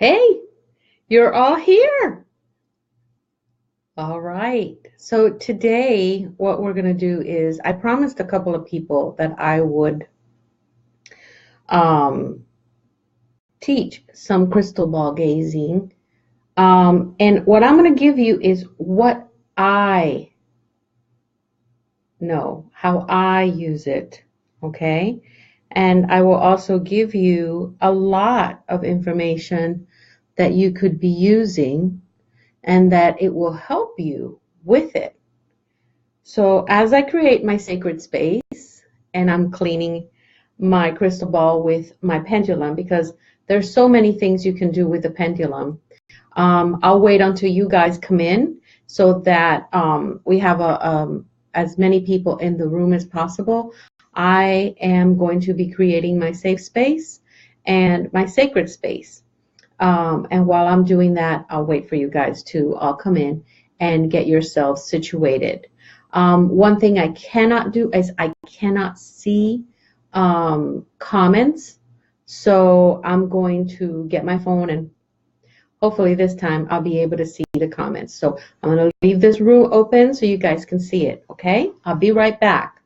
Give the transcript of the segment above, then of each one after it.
Hey, you're all here. All right. So today, what we're going to do is I promised a couple of people that I would um, teach some crystal ball gazing. And what I'm going to give you is what I know, how I use it. Okay. And I will also give you a lot of information that you could be using and that it will help you with it. So as I create my sacred space and I'm cleaning my crystal ball with my pendulum, because there's so many things you can do with the pendulum, I'll wait until you guys come in so that we have as many people in the room as possible. I am going to be creating my safe space and my sacred space. And while I'm doing that, I'll wait for you guys to all come in and get yourselves situated. One thing I cannot do is I cannot see comments. So I'm going to get my phone and hopefully this time I'll be able to see the comments. So I'm going to leave this room open so you guys can see it. Okay? I'll be right back.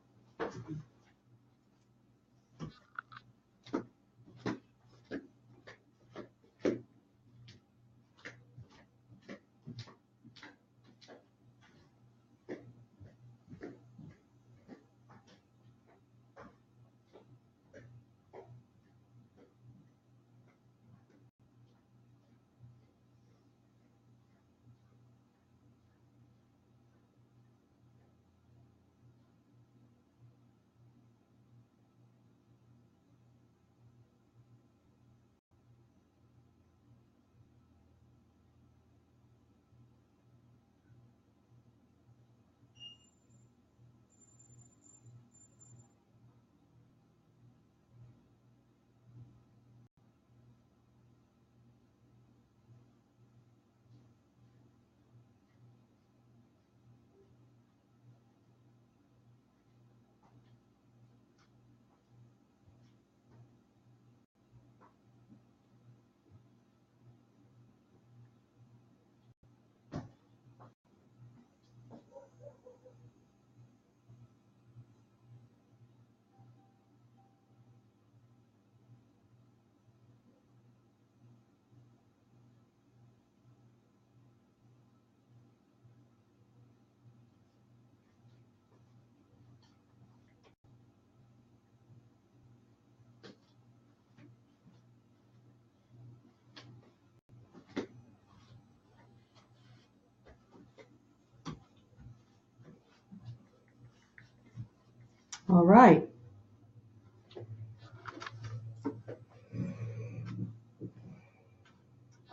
All right.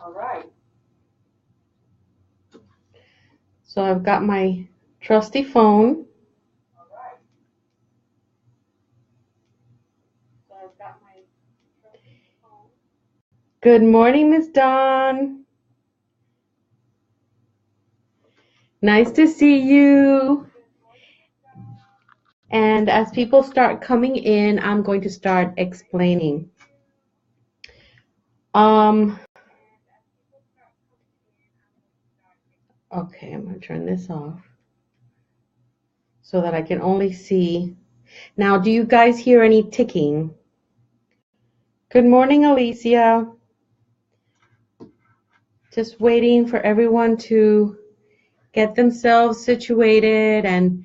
All right. So I've got my trusty phone. Good morning, Miss Dawn. Nice to see you. And as people start coming in, I'm going to start explaining. Okay, I'm going to turn this off so that I can only see. Now, do you guys hear any ticking? Good morning, Alicia. Just waiting for everyone to get themselves situated and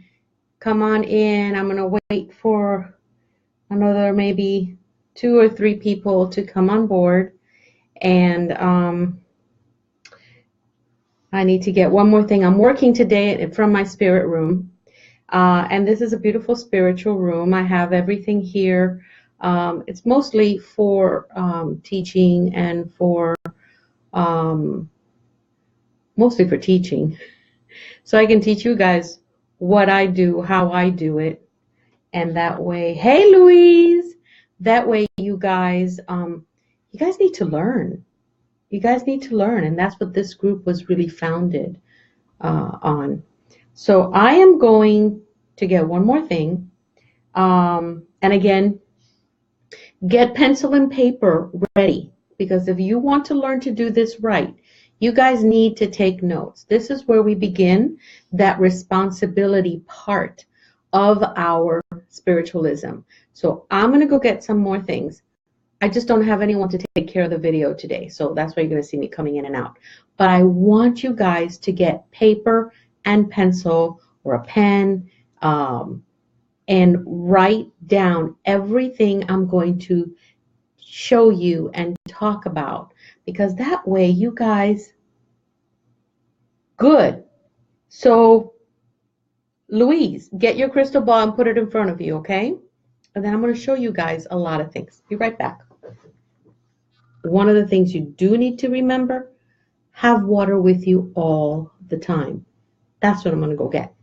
come on in. I'm going to wait for another maybe 2 or 3 people to come on board. And I need to get one more thing. I'm working today from my spirit room. And this is a beautiful spiritual room. I have everything here. It's mostly for teaching and for mostly for teaching. So I can teach you guys what I do, how I do it. And that way, hey, Louise, that way you guys need to learn. You guys need to learn. And that's what this group was really founded on. So I am going to get one more thing. And again, get pencil and paper ready. because if you want to learn to do this right, you guys need to take notes. This is where we begin that responsibility part of our spiritualism. So I'm going to go get some more things. I just don't have anyone to take care of the video today. So that's why you're going to see me coming in and out. But I want you guys to get paper and pencil or a pen and write down everything I'm going to show you and talk about. Because that way you guys, good. So Louise, get your crystal ball and put it in front of you, okay? And then I'm going to show you guys a lot of things. Be right back. One of the things you do need to remember, have water with you all the time. That's what I'm going to go get.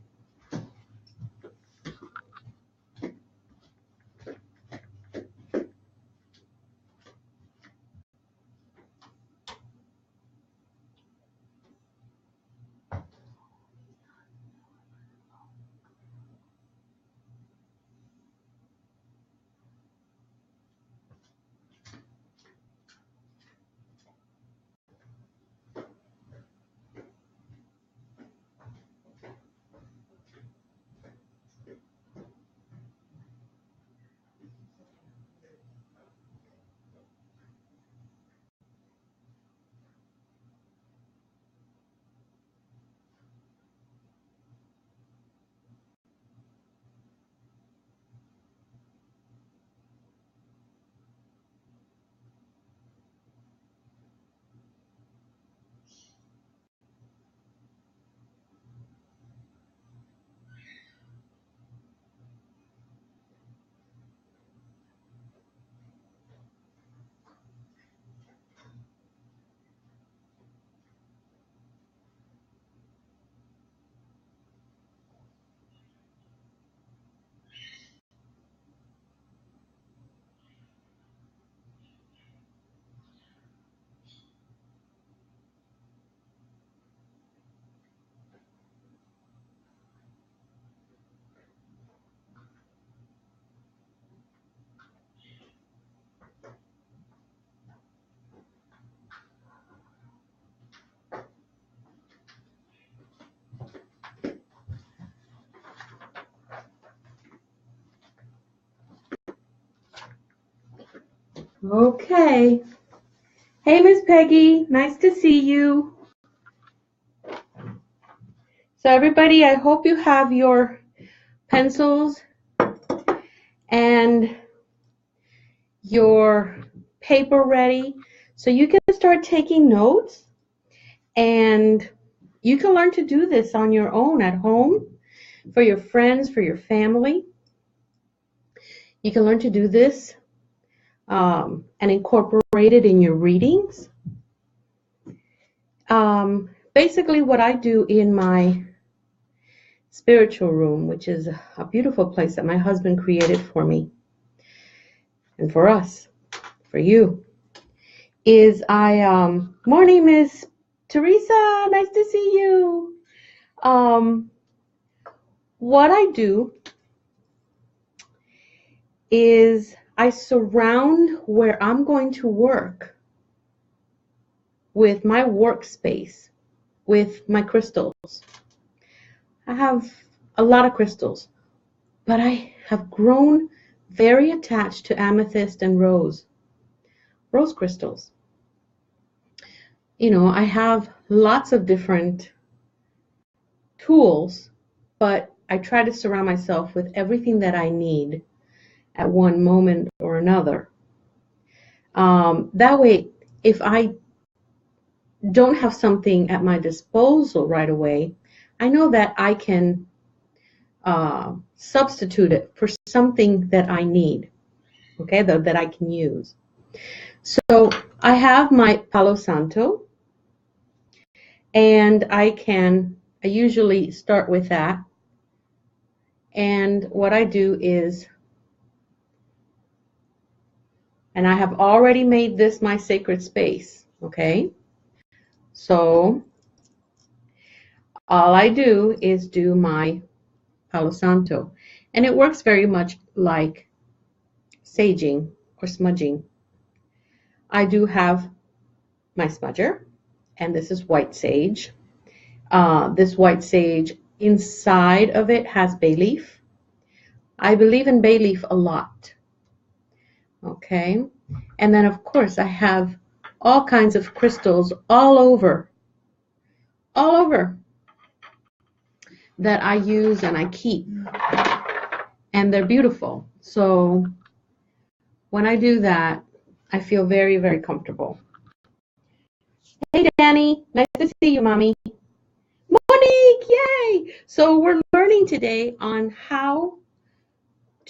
Okay. Hey, Miss Peggy. Nice to see you. So everybody, I hope you have your pencils and your paper ready so you can start taking notes, and you can learn to do this on your own at home, for your friends, for your family. You can learn to do this and incorporate it in your readings. Basically what I do in my spiritual room, which is a beautiful place that my husband created for me and for us, for you, is morning, Miss Teresa, nice to see you. What I do is I surround where I'm going to work with my workspace with my crystals. I have a lot of crystals, but I have grown very attached to amethyst and rose crystals. You know, I have lots of different tools, but I try to surround myself with everything that I need at one moment or another. That way, if I don't have something at my disposal right away, I know that I can substitute it for something that I need, okay, that I can use. So I have my Palo Santo, and I usually start with that. And what I do is, and I have already made this my sacred space, okay? So all I do is do my Palo Santo. And it works very much like saging or smudging. I do have my smudger, and this is white sage. This white sage, inside of it has bay leaf. I believe in bay leaf a lot. Okay, and then of course I have all kinds of crystals all over that I use and I keep, and they're beautiful. So when I do that, I feel very, very comfortable. Hey Danny, nice to see you, mommy. Monique, yay! So we're learning today on how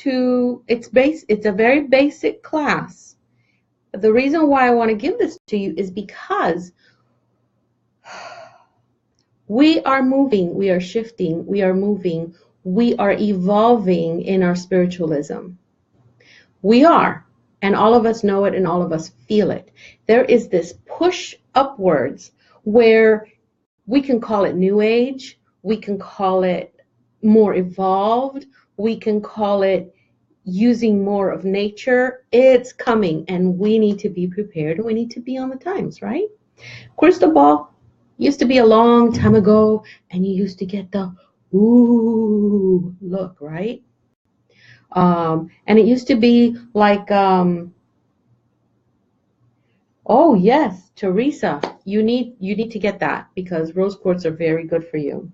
to, it's a very basic class. But the reason why I want to give this to you is because we are moving, we are shifting, we are moving, we are evolving in our spiritualism. We are, and all of us know it and all of us feel it. There is this push upwards where we can call it New Age, we can call it more evolved, we can call it using more of nature. It's coming, and we need to be prepared, and we need to be on the times, right? Crystal ball used to be a long time ago, and you used to get the ooh look, right? And it used to be like, oh yes, Teresa, you need to get that because rose quartz are very good for you.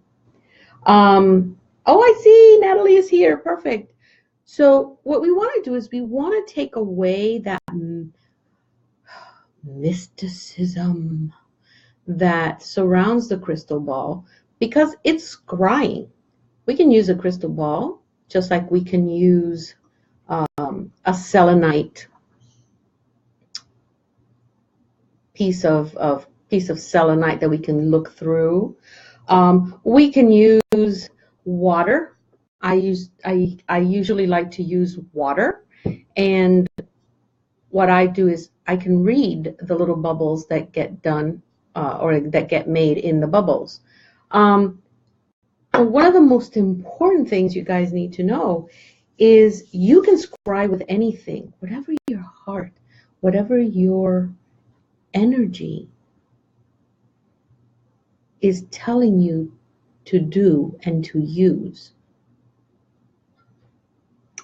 Oh, I see, Natalie is here, perfect. So what we want to do is we want to take away that mysticism that surrounds the crystal ball because it's scrying. We can use a crystal ball just like we can use a selenite piece of selenite that we can look through. We can use water. I usually like to use water, and what I do is I can read the little bubbles that get done or that get made in the bubbles. But one of the most important things you guys need to know is you can scry with anything, whatever your heart, whatever your energy is telling you to do and to use.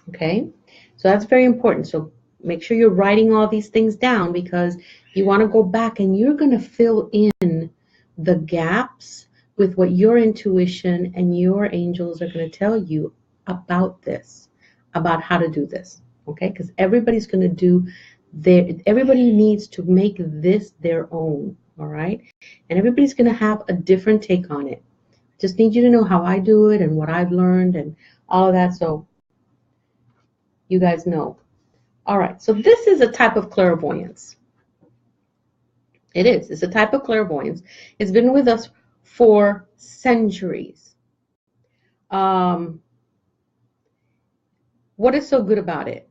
Okay, so that's very important. So make sure you're writing all these things down because you want to go back and you're going to fill in the gaps with what your intuition and your angels are going to tell you about this, about how to do this. Okay, because everybody's going to do everybody needs to make this their own. All right, and everybody's going to have a different take on it. Just need you to know how I do it and what I've learned and all of that, so you guys know. All right, so this is a type of clairvoyance. It is. It's a type of clairvoyance. It's been with us for centuries. What is so good about it?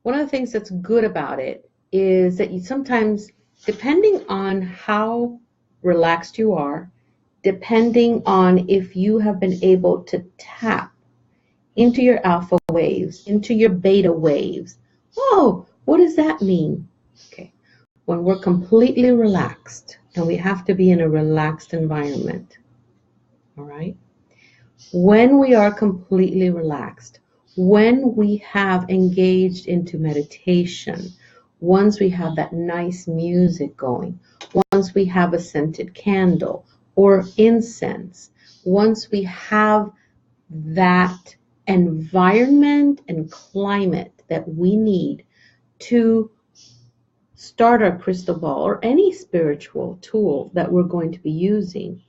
One of the things that's good about it is that you sometimes, depending on how relaxed you are, depending on if you have been able to tap into your alpha waves, into your beta waves. Oh, what does that mean? Okay, when we're completely relaxed, and we have to be in a relaxed environment, all right? When we are completely relaxed, when we have engaged into meditation, once we have that nice music going, once we have a scented candle or incense, once we have that environment and climate that we need to start our crystal ball or any spiritual tool that we're going to be using,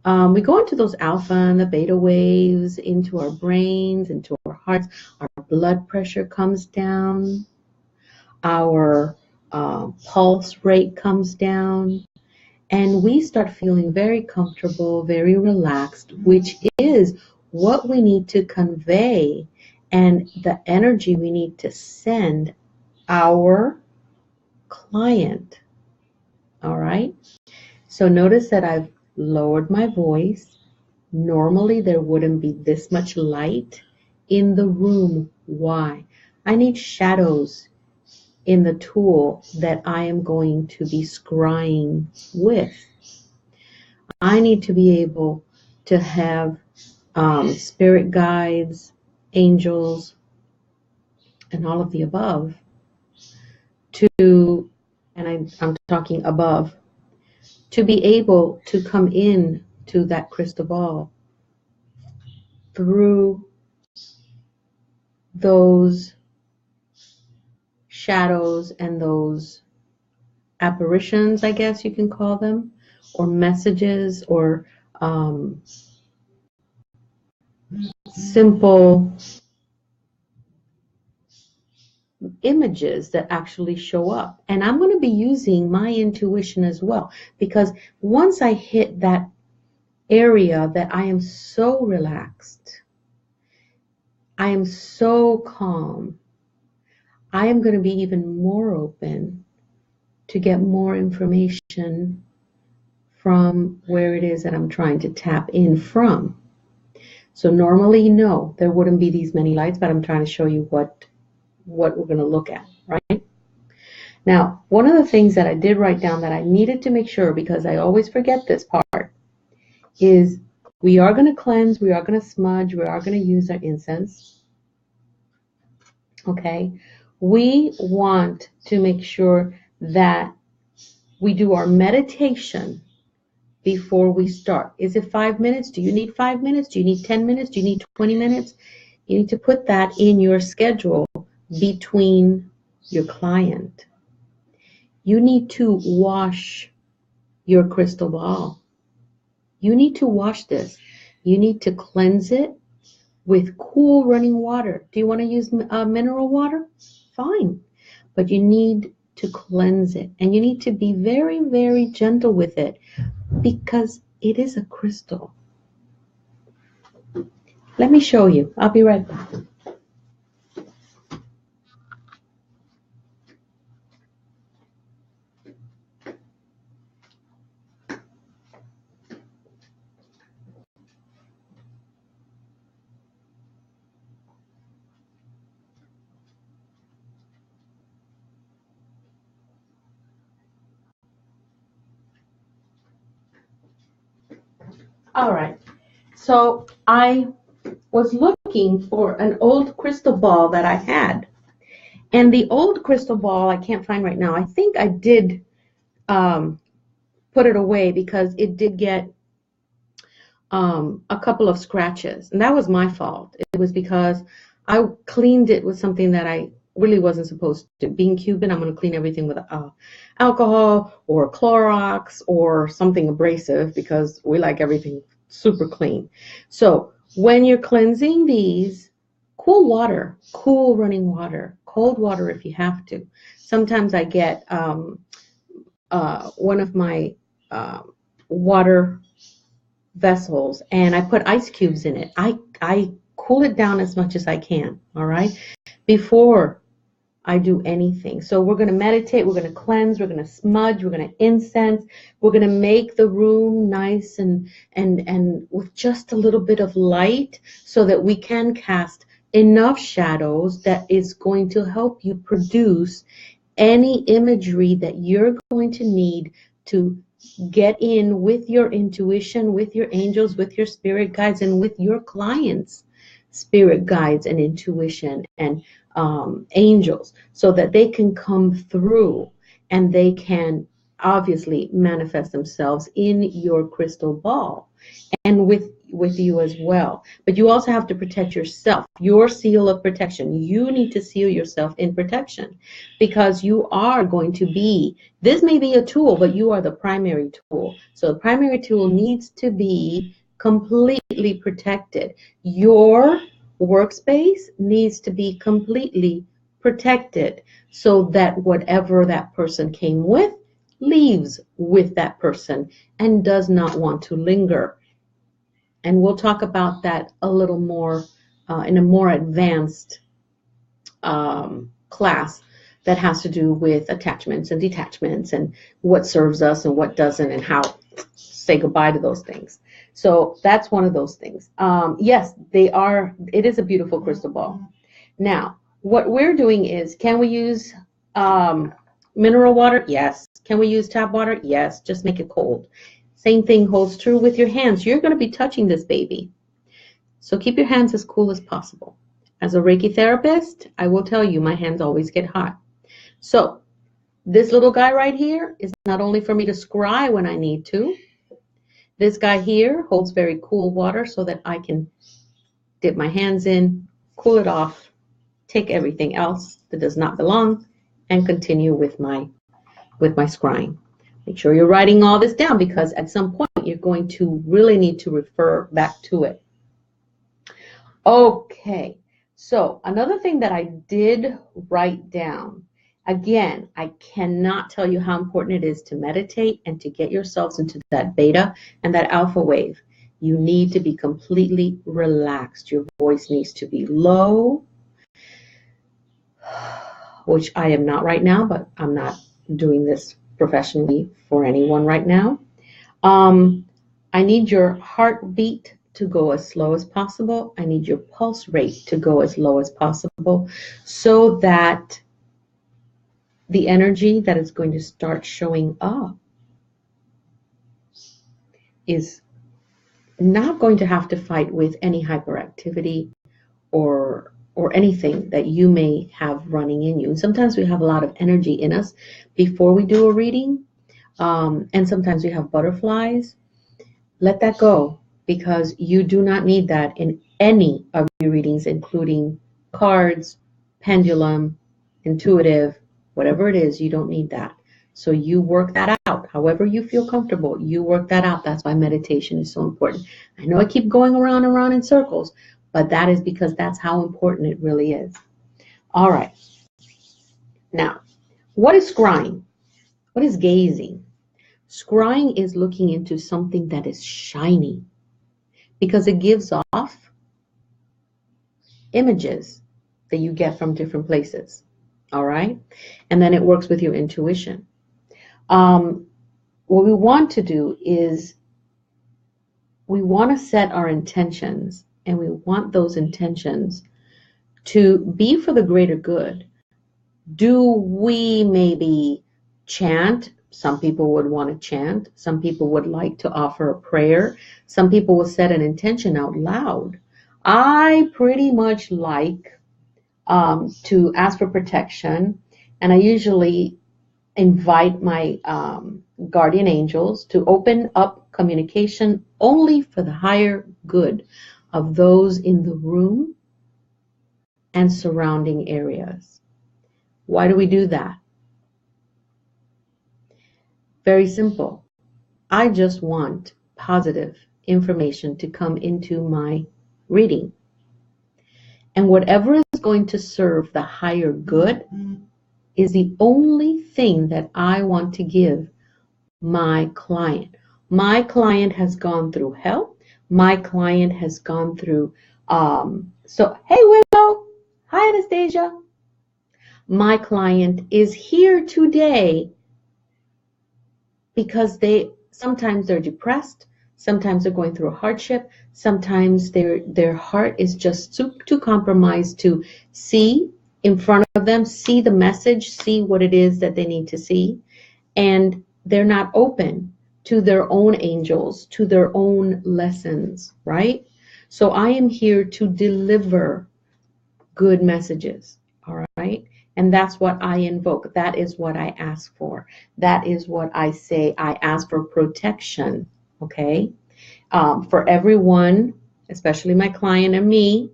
we go into those alpha and the beta waves, into our brains, into our hearts. Our blood pressure comes down. Our pulse rate comes down. And we start feeling very comfortable, very relaxed, which is what we need to convey and the energy we need to send our client. All right? So notice that I've lowered my voice. Normally there wouldn't be this much light in the room. Why? I need shadows in the tool that I am going to be scrying with. I need to be able to have spirit guides, angels, and all of the above to, and I'm talking above, to be able to come in to that crystal ball through those shadows and those apparitions, I guess you can call them, or messages, or simple images that actually show up. And I'm going to be using my intuition as well, because once I hit that area that I am so relaxed, I am so calm, I am going to be even more open to get more information from where it is that I'm trying to tap in from. So normally, no, there wouldn't be these many lights, but I'm trying to show you what we're going to look at, right? Now, one of the things that I did write down that I needed to make sure, because I always forget this part, is we are going to cleanse, we are going to smudge, we are going to use our incense. Okay? We want to make sure that we do our meditation before we start. Is it 5 minutes? Do you need 5 minutes? Do you need 10 minutes? Do you need 20 minutes? You need to put that in your schedule between your client. You need to wash your crystal ball. You need to wash this. You need to cleanse it with cool running water. Do you want to use mineral water? Fine. But you need to cleanse it. And you need to be very, very gentle with it, because it is a crystal. Let me show you. I'll be right back. All right. So I was looking for an old crystal ball that I had. And the old crystal ball I can't find right now. I think I did put it away because it did get a couple of scratches. And that was my fault. It was because I cleaned it with something that I really wasn't supposed to. Being Cuban, I'm going to clean everything with alcohol or Clorox or something abrasive, because we like everything super clean. So when you're cleansing these, cool water, cool running water, cold water if you have to. Sometimes I get one of my water vessels and I put ice cubes in it. I cool it down as much as I can, all right, before I do anything. So we're going to meditate, we're going to cleanse, we're going to smudge, we're going to incense, we're going to make the room nice and with just a little bit of light so that we can cast enough shadows that is going to help you produce any imagery that you're going to need to get in with your intuition, with your angels, with your spirit guides, and with your clients' spirit guides and intuition and angels, so that they can come through and they can obviously manifest themselves in your crystal ball and with you as well. But you also have to protect yourself, your seal of protection. You need to seal yourself in protection, because you are going to be, this may be a tool, but you are the primary tool. So the primary tool needs to be completely protected. Your workspace needs to be completely protected so that whatever that person came with leaves with that person and does not want to linger. And we'll talk about that a little more in a more advanced class that has to do with attachments and detachments and what serves us and what doesn't, and how to say goodbye to those things. So that's one of those things. Yes, it is a beautiful crystal ball. Now, what we're doing is, can we use Mineral water? Yes. Can we use tap water? Yes. Just make it cold. Same thing holds true with your hands. You're going to be touching this baby. So keep your hands as cool as possible. As a Reiki therapist, I will tell you my hands always get hot. So this little guy right here is not only for me to scry when I need to. This guy here holds very cool water so that I can dip my hands in, cool it off, take everything else that does not belong, and continue with my scrying. Make sure you're writing all this down because at some point you're going to really need to refer back to it. Okay, so another thing that I did write down, again, I cannot tell you how important it is to meditate and to get yourselves into that beta and that alpha wave. You need to be completely relaxed. Your voice needs to be low, which I am not right now, but I'm not doing this professionally for anyone right now. I need your heartbeat to go as slow as possible. I need your pulse rate to go as low as possible so that the energy that is going to start showing up is not going to have to fight with any hyperactivity or anything that you may have running in you. And sometimes we have a lot of energy in us before we do a reading, and sometimes we have butterflies. Let that go because you do not need that in any of your readings, including cards, pendulum, intuitive, whatever it is, you don't need that. So you work that out. However you feel comfortable, you work that out. That's why meditation is so important. I know I keep going around and around in circles, but that is because that's how important it really is. All right. Now, what is scrying? What is gazing? Scrying is looking into something that is shiny because it gives off images that you get from different places. All right. And then it works with your intuition. What we want to do is we want to set our intentions, and we want those intentions to be for the greater good. Do we maybe chant? Some people would want to chant. Some people would like to offer a prayer. Some people will set an intention out loud. I pretty much like to ask for protection, and I usually invite my guardian angels to open up communication only for the higher good of those in the room and surrounding areas. Why do we do that? Very simple. I just want positive information to come into my reading. And whatever is going to serve the higher good is the only thing that I want to give my client. My client has gone through hell. My client has gone through, hey Willow, hi Anastasia. My client is here today because sometimes they're depressed, sometimes they're going through a hardship, sometimes their heart is just too compromised to see in front of them, see the message, see what it is that they need to see, and they're not open to their own angels, to their own lessons, right? So I am here to deliver good messages, all right? And that's what I invoke. That is what I ask for. That is what I say. I ask for protection, okay? For everyone, especially my client and me,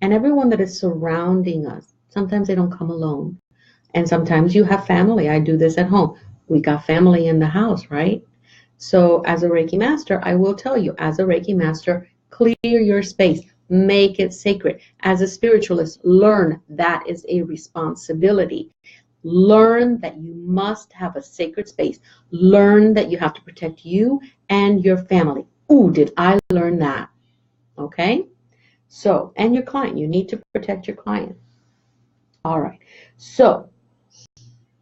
and everyone that is surrounding us. Sometimes they don't come alone. And sometimes you have family. I do this at home. We got family in the house, right? So as a Reiki master, I will tell you, as a Reiki master, clear your space. Make it sacred. As a spiritualist, learn that is a responsibility. Learn that you must have a sacred space. Learn that you have to protect you and your family. Ooh, did I learn that? Okay? So, and your client. You need to protect your client. All right. So,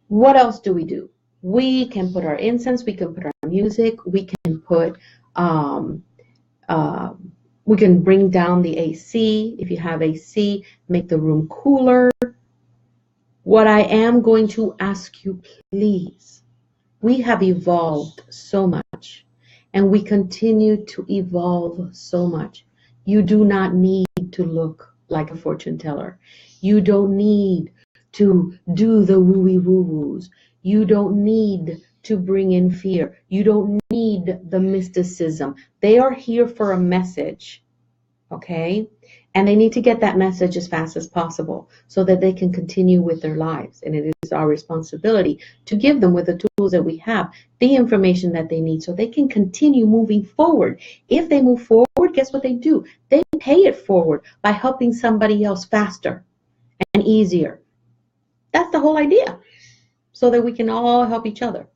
what else do we do? We can put our incense. We can put our music. We can put we can bring down the AC. If you have AC, make the room cooler. What I am going to ask you, please, we have evolved so much and we continue to evolve so much. You do not need to look like a fortune teller. You don't need to do the wooey woo-woos. You don't need to bring in fear. You don't need the mysticism. They are here for a message, okay? And they need to get that message as fast as possible so that they can continue with their lives. And it is our responsibility to give them, with the tools that we have, the information that they need so they can continue moving forward. If they move forward, guess what they do? They pay it forward by helping somebody else faster and easier. That's the whole idea, so that we can all help each other.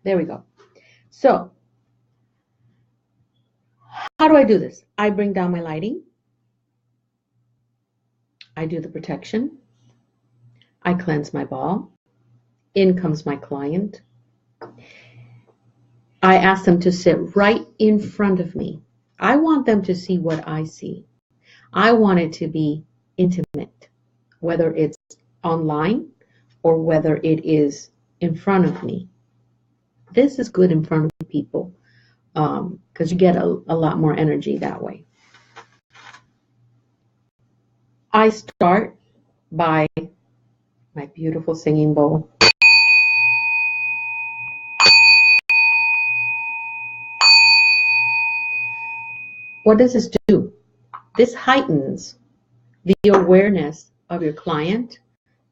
There we go. So, how do I do this? I bring down my lighting. I do the protection. I cleanse my ball. In comes my client. I ask them to sit right in front of me. I want them to see what I see. I want it to be intimate, whether it's online or whether it is in front of me. This is good in front of people because you get a lot more energy that way. I start by my beautiful singing bowl. What does this do? This heightens the awareness of your client,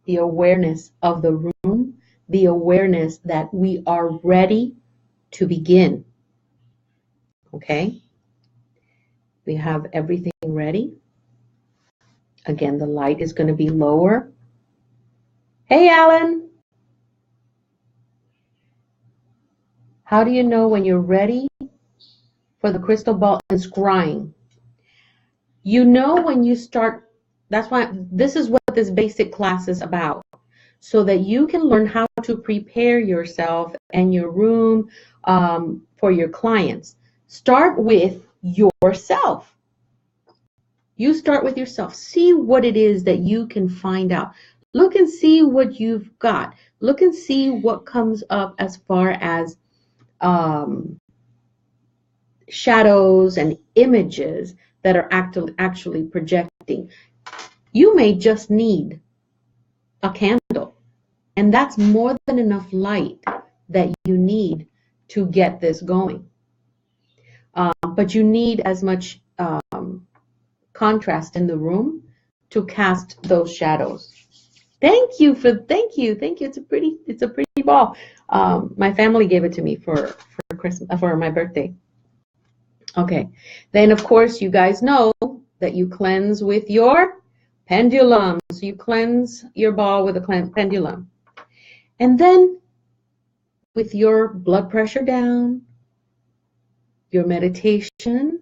the awareness of the room, the awareness that we are ready to begin. Okay? We have everything ready. Again, the light is going to be lower. Hey, Alan. How do you know when you're ready for the crystal ball and scrying? You know when you start, that's why this is what this basic class is about, so that you can learn how to prepare yourself and your room for your clients. Start with yourself. You start with yourself. See what it is that you can find out. Look and see what you've got. Look and see what comes up as far as shadows and images that are actually projecting. You may just need a candle, and that's more than enough light that you need to get this going. But you need as much contrast in the room to cast those shadows. Thank you. It's a pretty ball. My family gave it to me for Christmas, for my birthday. Okay, then of course you guys know that you cleanse with your pendulum. So you cleanse your ball with a pendulum. And then with your blood pressure down, your meditation,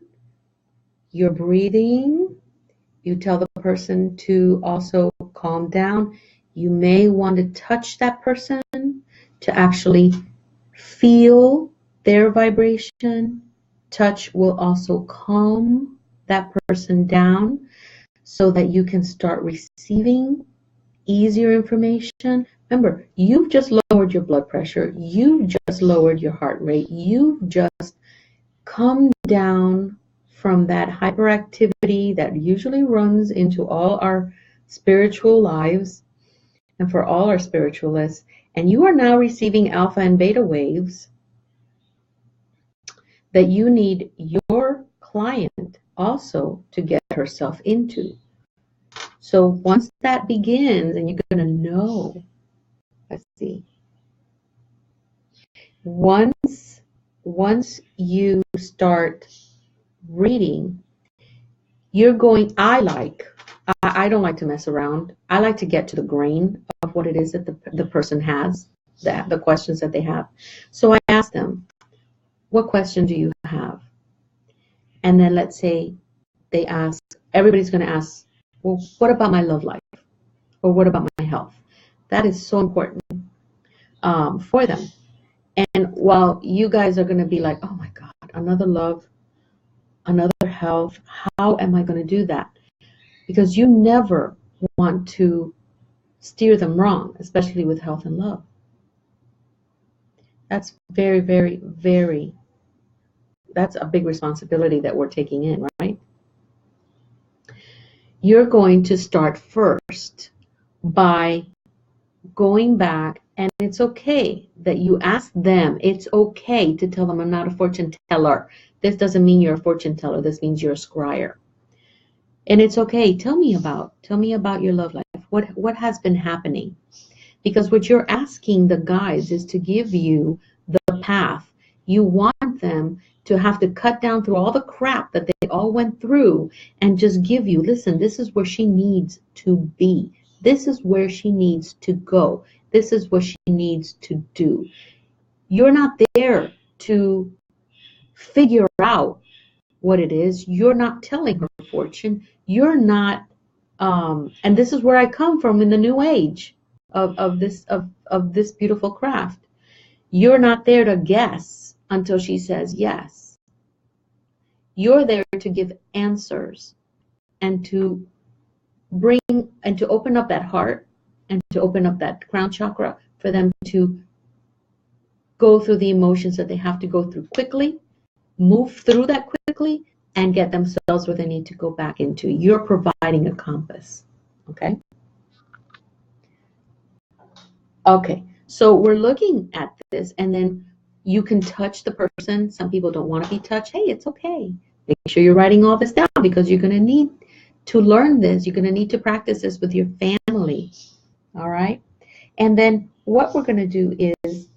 your breathing, you tell the person to also calm down. You may want to touch that person to actually feel their vibration. Touch will also calm that person down so that you can start receiving easier information. Remember, you've just lowered your blood pressure. You've just lowered your heart rate. You've just come down from that hyperactivity that usually runs into all our spiritual lives and for all our spiritualists. And you are now receiving alpha and beta waves that you need your client also to get herself into. So once that begins, and you're going to know, let's see, once you start reading, you're going, I don't like to mess around. I like to get to the grain of what it is that the person has, the questions that they have. So I ask them, what question do you have? And then let's say they ask, everybody's going to ask, well, what about my love life? Or what about my health? That is so important for them. And while you guys are going to be like, oh my God, another love, another health, how am I going to do that? Because you never want to steer them wrong, especially with health and love. That's very, very, very, that's a big responsibility that we're taking in, right? You're going to start first by going back, and it's okay that you ask them. It's okay to tell them, I'm not a fortune teller. This doesn't mean you're a fortune teller. This means you're a scryer. And it's okay. Tell me about your love life. What has been happening? Because what you're asking the guides is to give you the path. You want them to have to cut down through all the crap that they all went through and just give you, listen, this is where she needs to be. This is where she needs to go. This is what she needs to do. You're not there to figure out what it is. You're not telling her fortune. You're not, and this is where I come from in the new age of this beautiful craft. You're not there to guess until she says yes. You're there to give answers and to bring and to open up that heart and to open up that crown chakra for them to go through the emotions that they have to go through quickly, move through that quickly, and get themselves where they need to go back into. You're providing a compass. Okay? Okay, so we're looking at this, and then you can touch the person. Some people don't want to be touched. Hey, it's okay. Make sure you're writing all this down because you're going to need to learn this. You're going to need to practice this with your family. All right? And then what we're going to do is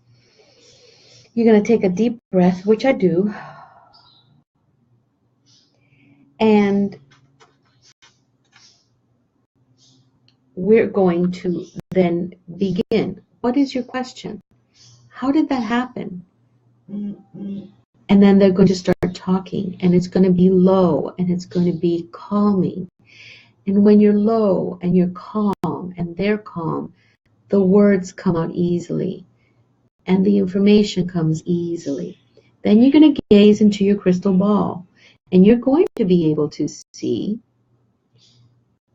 you're going to take a deep breath, which I do. And we're going to then begin. What is your question? How did that happen? And then they're going to start talking, and it's going to be low, and it's going to be calming. And when you're low and you're calm and they're calm, the words come out easily and the information comes easily. Then you're going to gaze into your crystal ball, and you're going to be able to see,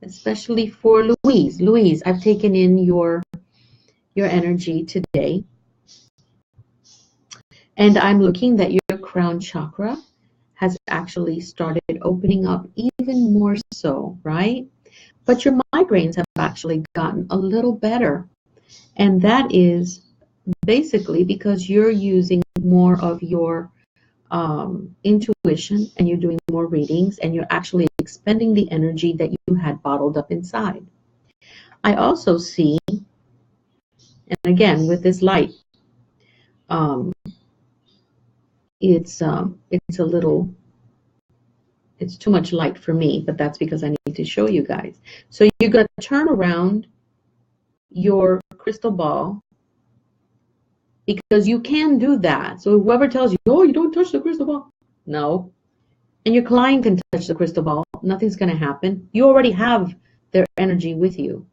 especially for Louise. Louise, I've taken in your energy today, and I'm looking that your crown chakra has actually started opening up even more so, right? But your migraines have actually gotten a little better, and that is basically because you're using more of your intuition, and you're doing more readings, and you're actually expending the energy that you had bottled up inside. I also see, and again with this light, it's too much light for me, but that's because I need to show you guys. So you're going to turn around your crystal ball, because you can do that. So whoever tells you, oh, you don't touch the crystal ball. No. And your client can touch the crystal ball. Nothing's going to happen. You already have their energy with you.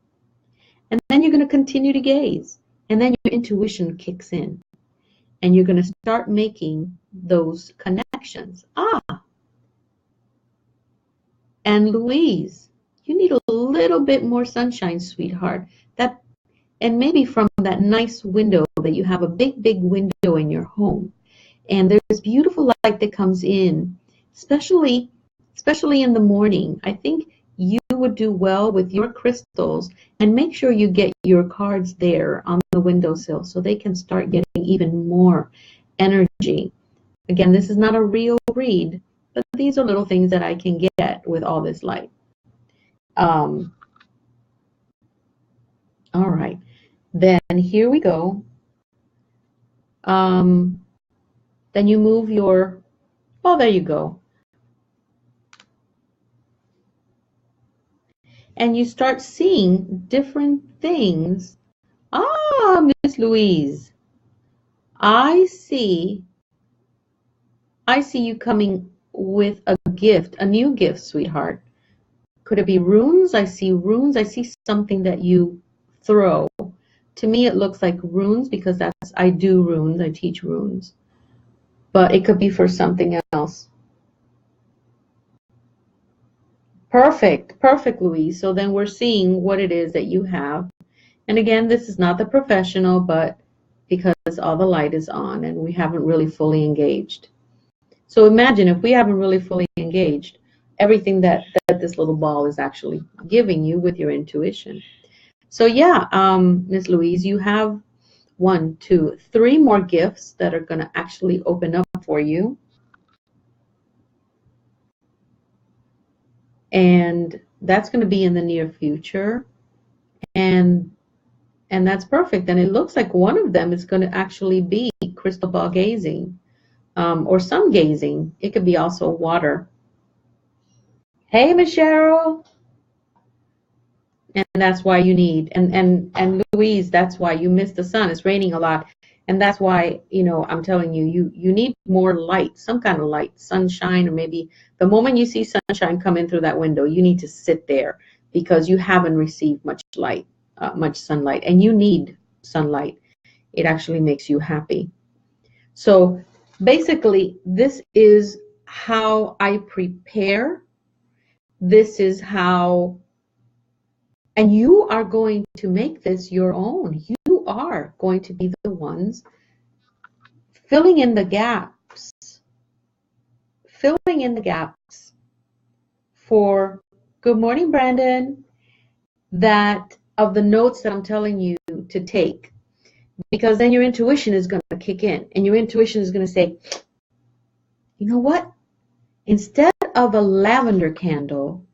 And then you're going to continue to gaze. And then your intuition kicks in. And you're going to start making those connections. And Louise, you need a little bit more sunshine, sweetheart. And maybe from that nice window that you have, a big, big window in your home. And there's beautiful light that comes in, especially in the morning. I think you would do well with your crystals, and make sure you get your cards there on the windowsill so they can start getting even more energy. Again, this is not a real read, but these are little things that I can get with all this light. All right, then here we go. Then you move your, oh, there you go. And you start seeing different things. Miss Louise, I see you coming with a gift, a new gift, sweetheart. Could it be runes? I see runes. I see something that you throw. To me, it looks like runes because I do runes. I teach runes. But it could be for something else. Perfect, Louise. So then we're seeing what it is that you have. And again, this is not the professional, but because all the light is on and we haven't really fully engaged. So imagine if we haven't really fully engaged everything that this little ball is actually giving you with your intuition. So yeah, Ms. Louise, you have 1, 2, 3 more gifts that are going to actually open up for you. And that's going to be in the near future. And that's perfect. And it looks like one of them is going to actually be crystal ball gazing, or sun gazing. It could be also water. Hey, Miss Cheryl. And that's why you need, and Louise, that's why you miss the sun. It's raining a lot. And that's why, I'm telling you, you need more light, some kind of light, sunshine, or maybe the moment you see sunshine come in through that window, you need to sit there because you haven't received much light, much sunlight, and you need sunlight. It actually makes you happy. So basically, this is how I prepare. This is how, and you are going to make this your own. You are going to be the ones filling in the gaps for, good morning, Brandon, that of the notes that I'm telling you to take. Because then your intuition is going to kick in, and your intuition is going to say, you know what? Instead of a lavender candle,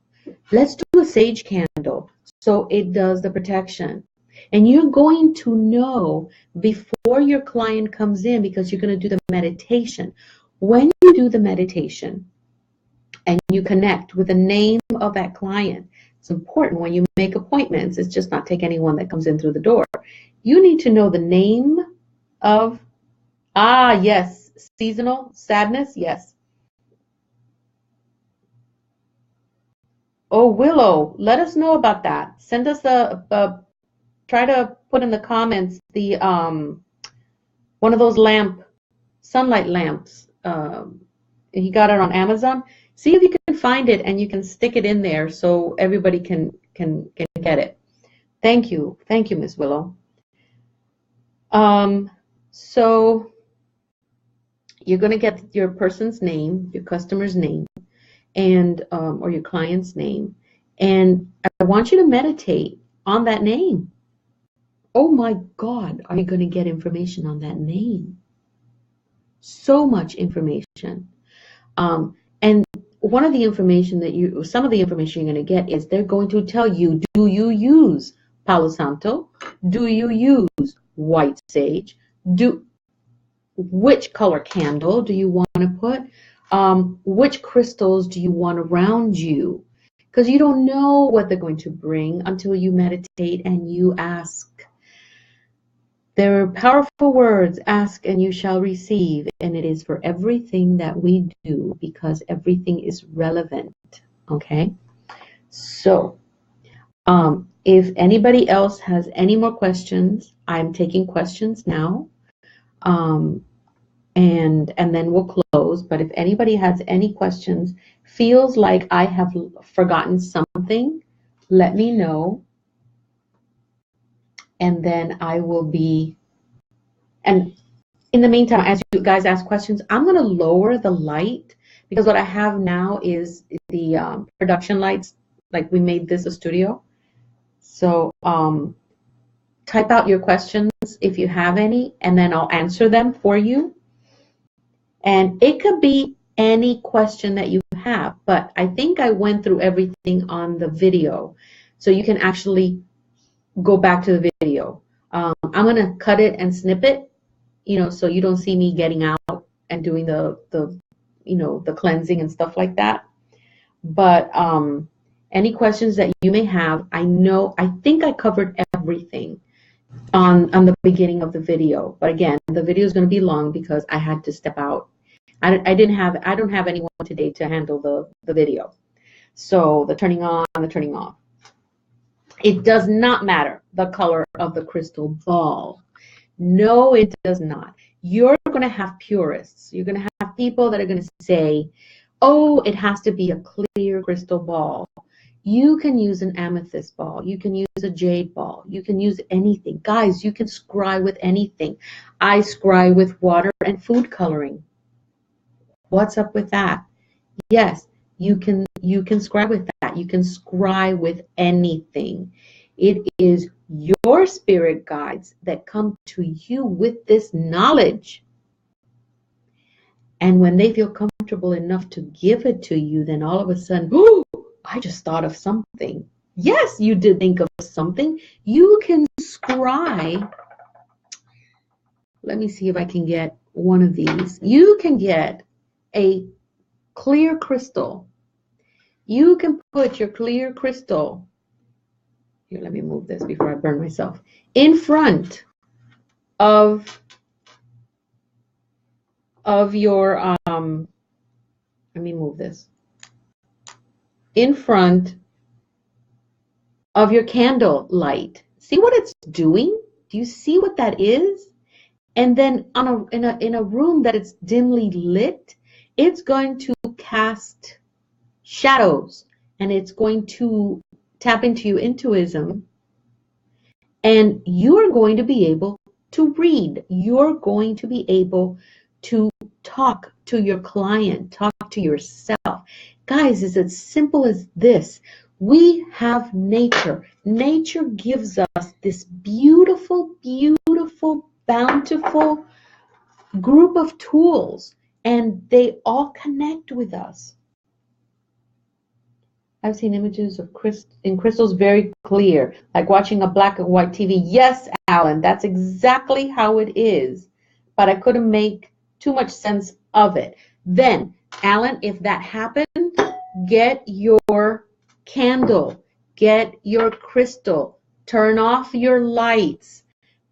let's do a sage candle so it does the protection. And you're going to know before your client comes in, because you're going to do the meditation. When you do the meditation and you connect with the name of that client, it's important when you make appointments. It's just not take anyone that comes in through the door. You need to know the name of, yes, seasonal sadness, yes. Oh, Willow, let us know about that. Send us try to put in the comments the one of those sunlight lamps. He got it on Amazon. See if you can find it and you can stick it in there so everybody can get it. Thank you, Miss Willow. So you're going to get your person's name, your customer's name, and or your client's name, and I want you to meditate on that name. Oh my God, are you going to get information on that name? So much information. And one of the information some of the information you're going to get is they're going to tell you, do you use Palo Santo? Do you use white sage? Which color candle do you want to put? Which crystals do you want around you? Because you don't know what they're going to bring until you meditate and you ask. There are powerful words, ask and you shall receive, and it is for everything that we do because everything is relevant, okay? So, if anybody else has any more questions, I'm taking questions now, and then we'll close. But if anybody has any questions, feels like I have forgotten something, let me know. And then I will be, and in the meantime, as you guys ask questions, I'm going to lower the light because what I have now is the production lights, like we made this a studio. So type out your questions if you have any, and then I'll answer them for you. And it could be any question that you have, but I think I went through everything on the video. So you can actually go back to the video. I'm going to cut it and snip it, so you don't see me getting out and doing the cleansing and stuff like that. But any questions that you may have, I think I covered everything on the beginning of the video. But again, the video is going to be long because I had to step out. I don't have anyone today to handle the video. So the turning on, the turning off. It does not matter the color of the crystal ball. No, it does not. You're going to have purists. You're going to have people that are going to say, oh, it has to be a clear crystal ball. You can use an amethyst ball. You can use a jade ball. You can use anything. Guys, you can scry with anything. I scry with water and food coloring. What's up with that? Yes, you can scry with that. You can scry with anything. It is your spirit guides that come to you with this knowledge. And when they feel comfortable enough to give it to you, then all of a sudden, oh, I just thought of something. Yes, you did think of something. You can scry. Let me see if I can get one of these. You can get a clear crystal. You can put your clear crystal, here, let me move this before I burn myself, in front of your, let me move this, in front of your candle light. See what it's doing? Do you see what that is? And then in a room that it's dimly lit, it's going to cast shadows, and it's going to tap into your intuition, and you're going to be able to read. You're going to be able to talk to your client, talk to yourself. Guys, it's as simple as this. We have nature. Nature gives us this beautiful, beautiful, bountiful group of tools, and they all connect with us. I've seen images of crystals very clear, like watching a black and white TV. Yes, Alan, that's exactly how it is, but I couldn't make too much sense of it. Then, Alan, if that happened, get your candle, get your crystal, turn off your lights,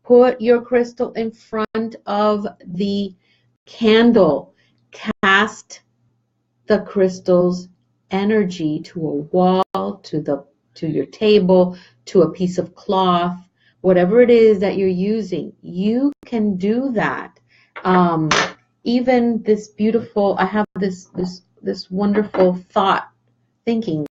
put your crystal in front of the candle, cast the crystal's energy to a wall, to your table, to a piece of cloth, whatever it is that you're using. You can do that. Even this beautiful, I have this wonderful thinking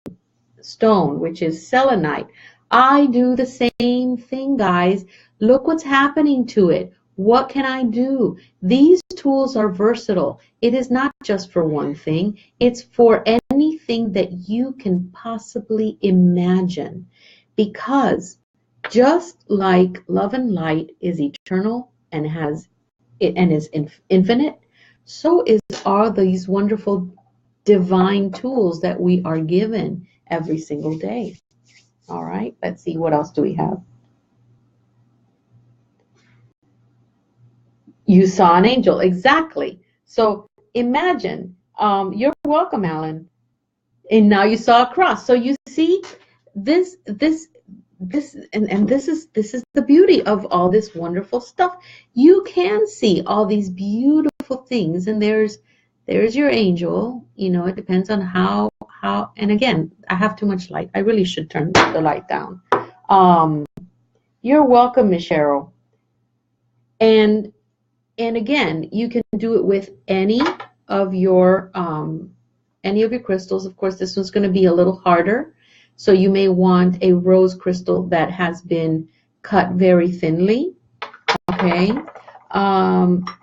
stone, which is selenite. I do the same thing, guys. Look what's happening to it. What can I do? These tools are versatile. It is not just for one thing. It's for anything that you can possibly imagine. Because just like love and light is eternal and is infinite, so are these wonderful divine tools that we are given every single day. All right, let's see, what else do we have? You saw an angel, exactly. So imagine, you're welcome, Alan. And now you saw a cross. So you see, this and this is the beauty of all this wonderful stuff. You can see all these beautiful things, and there's your angel. You know, it depends on how. And again, I have too much light. I really should turn the light down. You're welcome, Miss Cheryl. And again, you can do it with any of your crystals. Of course, this one's going to be a little harder. So you may want a rose crystal that has been cut very thinly. Okay.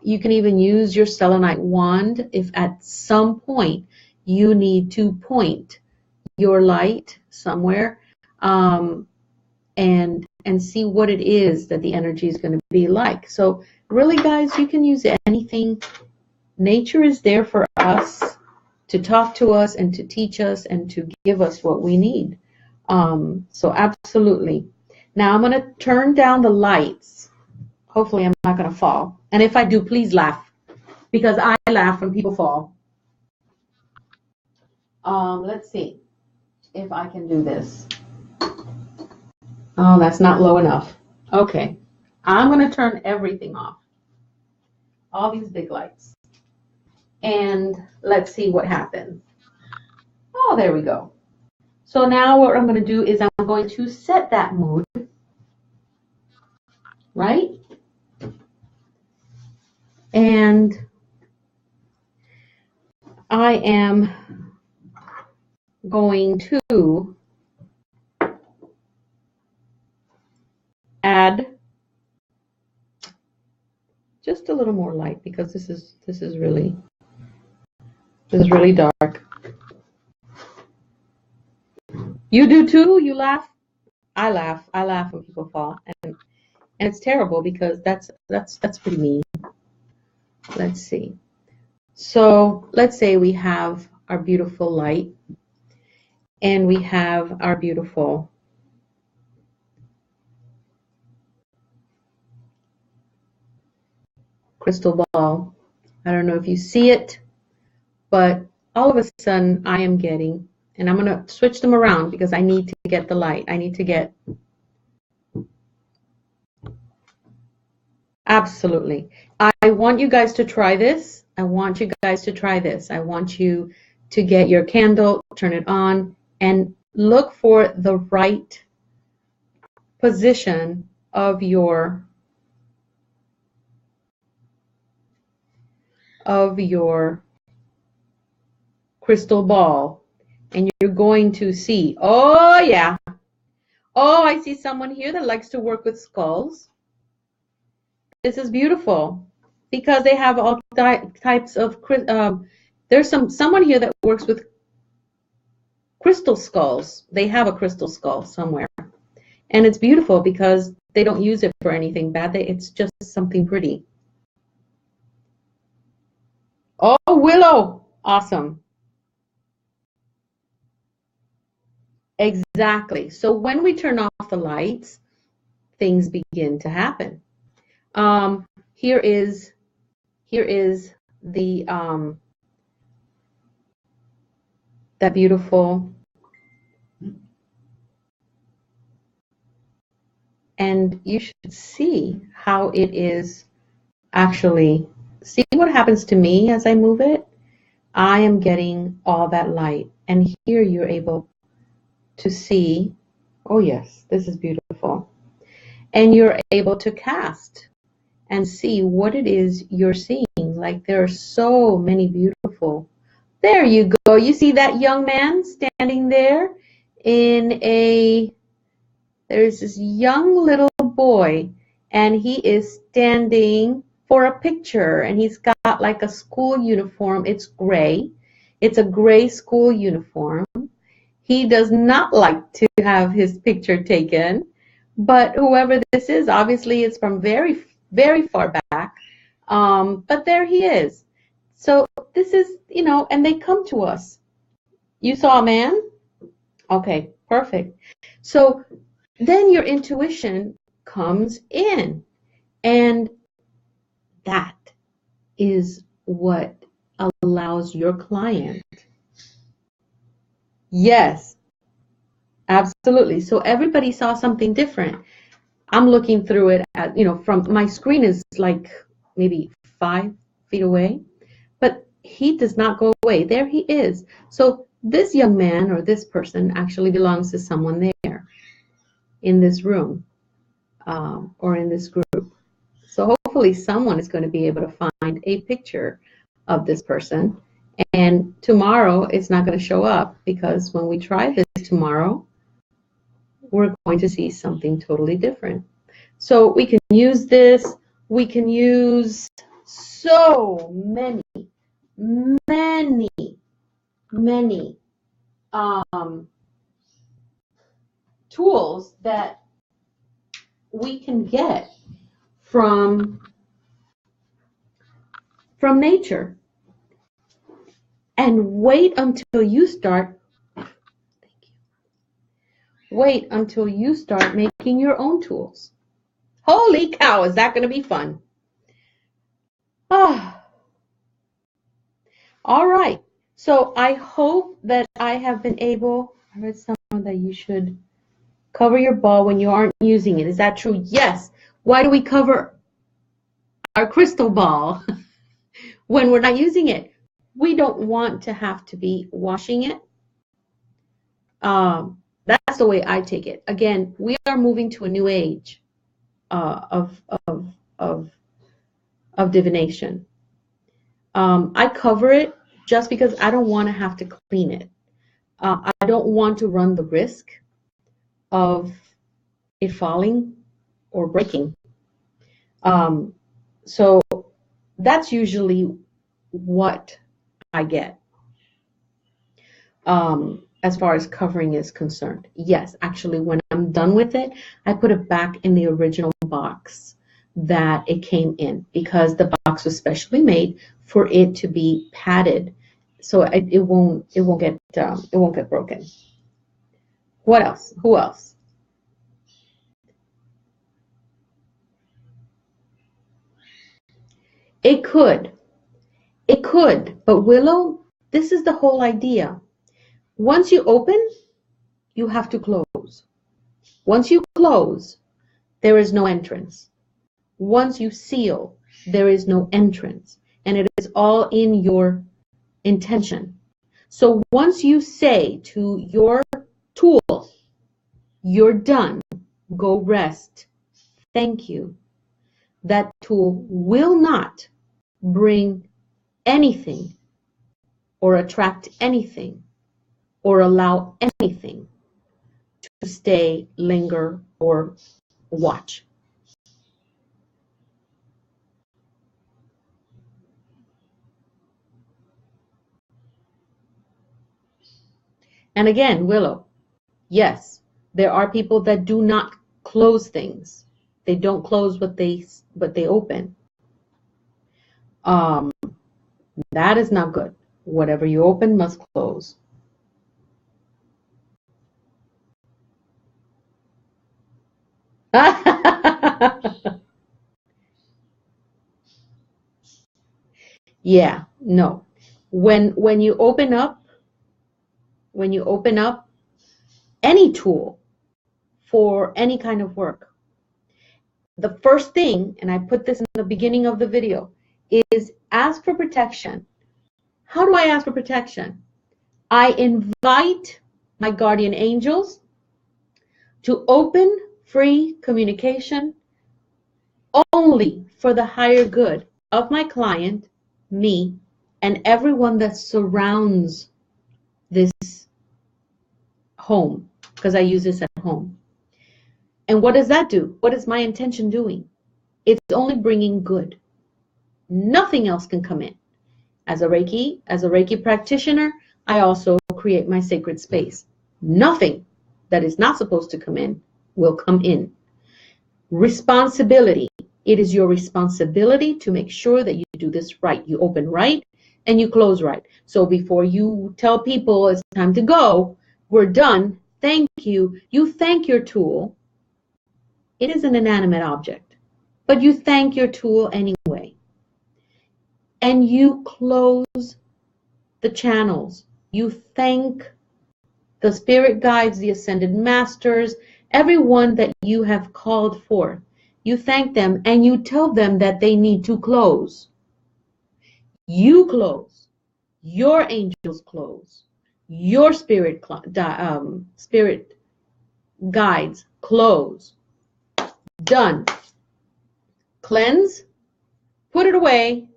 You can even use your selenite wand if at some point you need to point your light somewhere, and see what it is that the energy is going to be like. So really, guys, you can use anything. Nature is there for us to talk to us and to teach us and to give us what we need. So absolutely. Now I'm going to turn down the lights. Hopefully I'm not going to fall. And if I do, please laugh, because I laugh when people fall. Let's see if I can do this. Oh, that's not low enough. Okay. I'm going to turn everything off. All these big lights. And let's see what happens. Oh, there we go. So now what I'm going to do is I'm going to set that mood, right? And I am going to just a little more light because this is really dark. You do too? You laugh? I laugh. I laugh when people fall, and it's terrible because that's pretty mean. Let's see. So let's say we have our beautiful light, and we have our beautiful crystal ball. I don't know if you see it, but all of a sudden I am getting, and I'm going to switch them around because I need to get the light. I need to get, absolutely. I want you guys to try this. I want you guys to try this. I want you to get your candle, turn it on, and look for the right position of your crystal ball, and you're going to see, oh yeah, oh, I see someone here that likes to work with skulls. This is beautiful because they have all types of there's someone here that works with crystal skulls. They have a crystal skull somewhere, and it's beautiful because they don't use it for anything bad. It's just something pretty. Oh, willow, awesome. Exactly. So when we turn off the lights, things begin to happen. Here is the that beautiful, and you should see how it is actually. See what happens to me as I move it? I am getting all that light, and here you're able to see, oh yes, this is beautiful. And you're able to cast and see what it is you're seeing. Like there are so many beautiful. There you go. You see that young man standing there there's this young little boy, and he is standing for a picture, and he's got like a school uniform. It's gray. It's a gray school uniform. He does not like to have his picture taken, but whoever this is, obviously it's from very, very far back. But there he is. So this is, and they come to us. You saw a man? Okay, perfect. So then your intuition comes in, and that is what allows your client. Yes, absolutely. So everybody saw something different. I'm looking through it at, from my screen is like maybe 5 feet away, but he does not go away. There he is. So this young man or this person actually belongs to someone there in this room or in this group. So hopefully someone is going to be able to find a picture of this person. And tomorrow it's not going to show up because when we try this tomorrow, we're going to see something totally different. So we can use this. We can use so many tools that we can get from nature. And wait until you start making your own tools. Holy cow, is that going to be fun? Ah. All right. So I hope that I have been able, I read somewhere that you should cover your ball when you aren't using it. Is that true? Yes. Why do we cover our crystal ball when we're not using it? We don't want to have to be washing it. That's the way I take it. Again, we are moving to a new age of divination. I cover it just because I don't want to have to clean it. I don't want to run the risk of it falling or breaking. So that's usually what I get. As far as covering is concerned. Yes, actually, when I'm done with it, I put it back in the original box that it came in, because the box was specially made for it to be padded, so it won't get broken. What else? Who else? It could, but Willow, this is the whole idea. Once you open, you have to close. Once you close, there is no entrance. Once you seal, there is no entrance, and it is all in your intention. So once you say to your tool, you're done, go rest, thank you, that tool will not bring anything or attract anything or allow anything to stay, linger, or watch. And again, Willow, yes, there are people that do not close things. They don't close what they open. That is not good. Whatever you open must close. Yeah, no. When you open up any tool for any kind of work, the first thing, and I put this in the beginning of the video, is ask for protection. How do I ask for protection? I invite my guardian angels to open free communication only for the higher good of my client, me, and everyone that surrounds this home, because I use this at home. And what does that do? What is my intention doing? It's only bringing good. Nothing else can come in. As a Reiki practitioner, I also create my sacred space. Nothing that is not supposed to come in will come in. Responsibility. It is your responsibility to make sure that you do this right. You open right and you close right. So before you tell people it's time to go, we're done, thank you, you thank your tool. It is an inanimate object, but you thank your tool anyway. And you close the channels. You thank the spirit guides, the ascended masters, everyone that you have called forth. You thank them and you tell them that they need to close. You close. Your angels close. Your spirit guides close. Done. Cleanse. Put it away.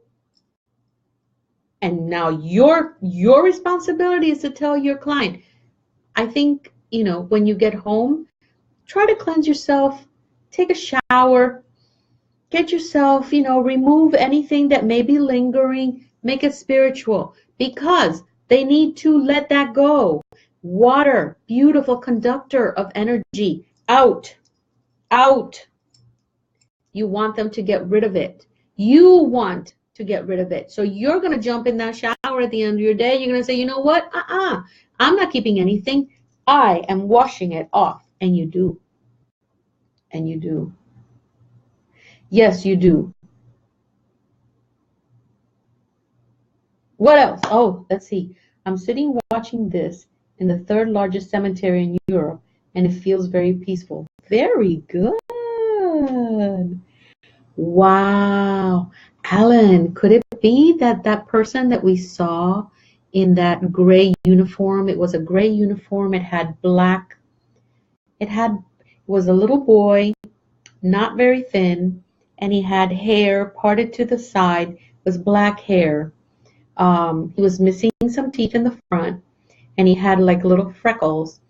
And now your responsibility is to tell your client. I think, when you get home, try to cleanse yourself, take a shower, get yourself, remove anything that may be lingering, make it spiritual, because they need to let that go. Water, beautiful conductor of energy, out. You want them to get rid of it. You want to get rid of it. So you're going to jump in that shower at the end of your day. You're going to say, you know what? I'm not keeping anything. I am washing it off. And you do. And you do. Yes, you do. What else? Oh, let's see. I'm sitting watching this in the third largest cemetery in Europe, and it feels very peaceful. Very good. Wow. Alan, could it be that that person that we saw in that gray uniform, it was a gray uniform, it had black, it was a little boy, not very thin, and he had hair parted to the side, it was black hair. He was missing some teeth in the front, and he had like little freckles,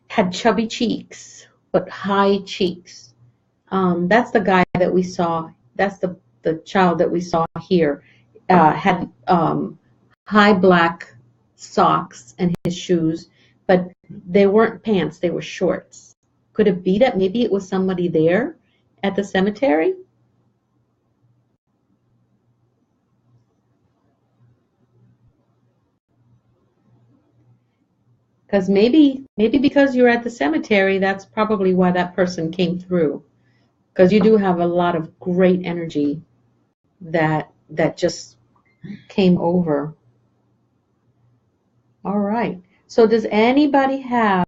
had chubby cheeks, but high cheeks. That's the guy that we saw. That's the the child that we saw here had high black socks and his shoes, but they weren't pants, they were shorts. Could it be that maybe it was somebody there at the cemetery? Because maybe because you're at the cemetery, that's probably why that person came through. Because you do have a lot of great energy that just came over. All right. So does anybody have?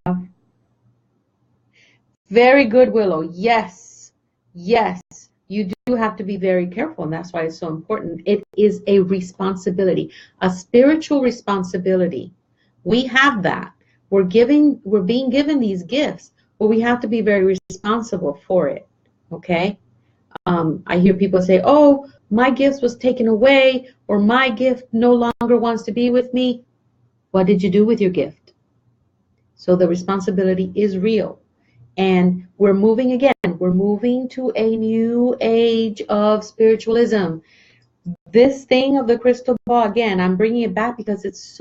Very good, Willow. Yes. Yes. You do have to be very careful, and that's why it's so important. It is a responsibility, a spiritual responsibility. We have that. We're being given these gifts, but we have to be very responsible for it. Okay? I hear people say, oh, my gift was taken away, or my gift no longer wants to be with me. What did you do with your gift? So the responsibility is real. And we're moving to a new age of spiritualism. This thing of the crystal ball, again, I'm bringing it back because it's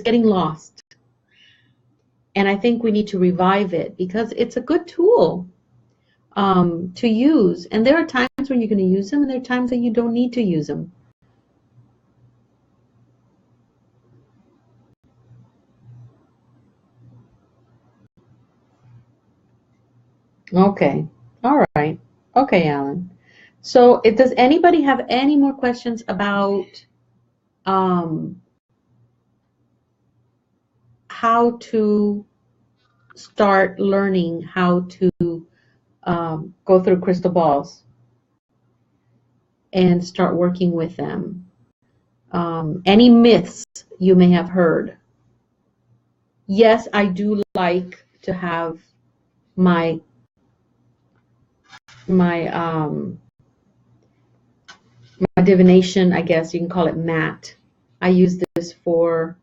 getting lost. And I think we need to revive it because it's a good tool to use. And there are times when you're going to use them, and there are times that you don't need to use them. Okay. All right. Okay, Alan. So does anybody have any more questions about how to start learning how to go through crystal balls and start working with them? Any myths you may have heard? Yes, I do like to have my divination, I guess you can call it mat. I use this for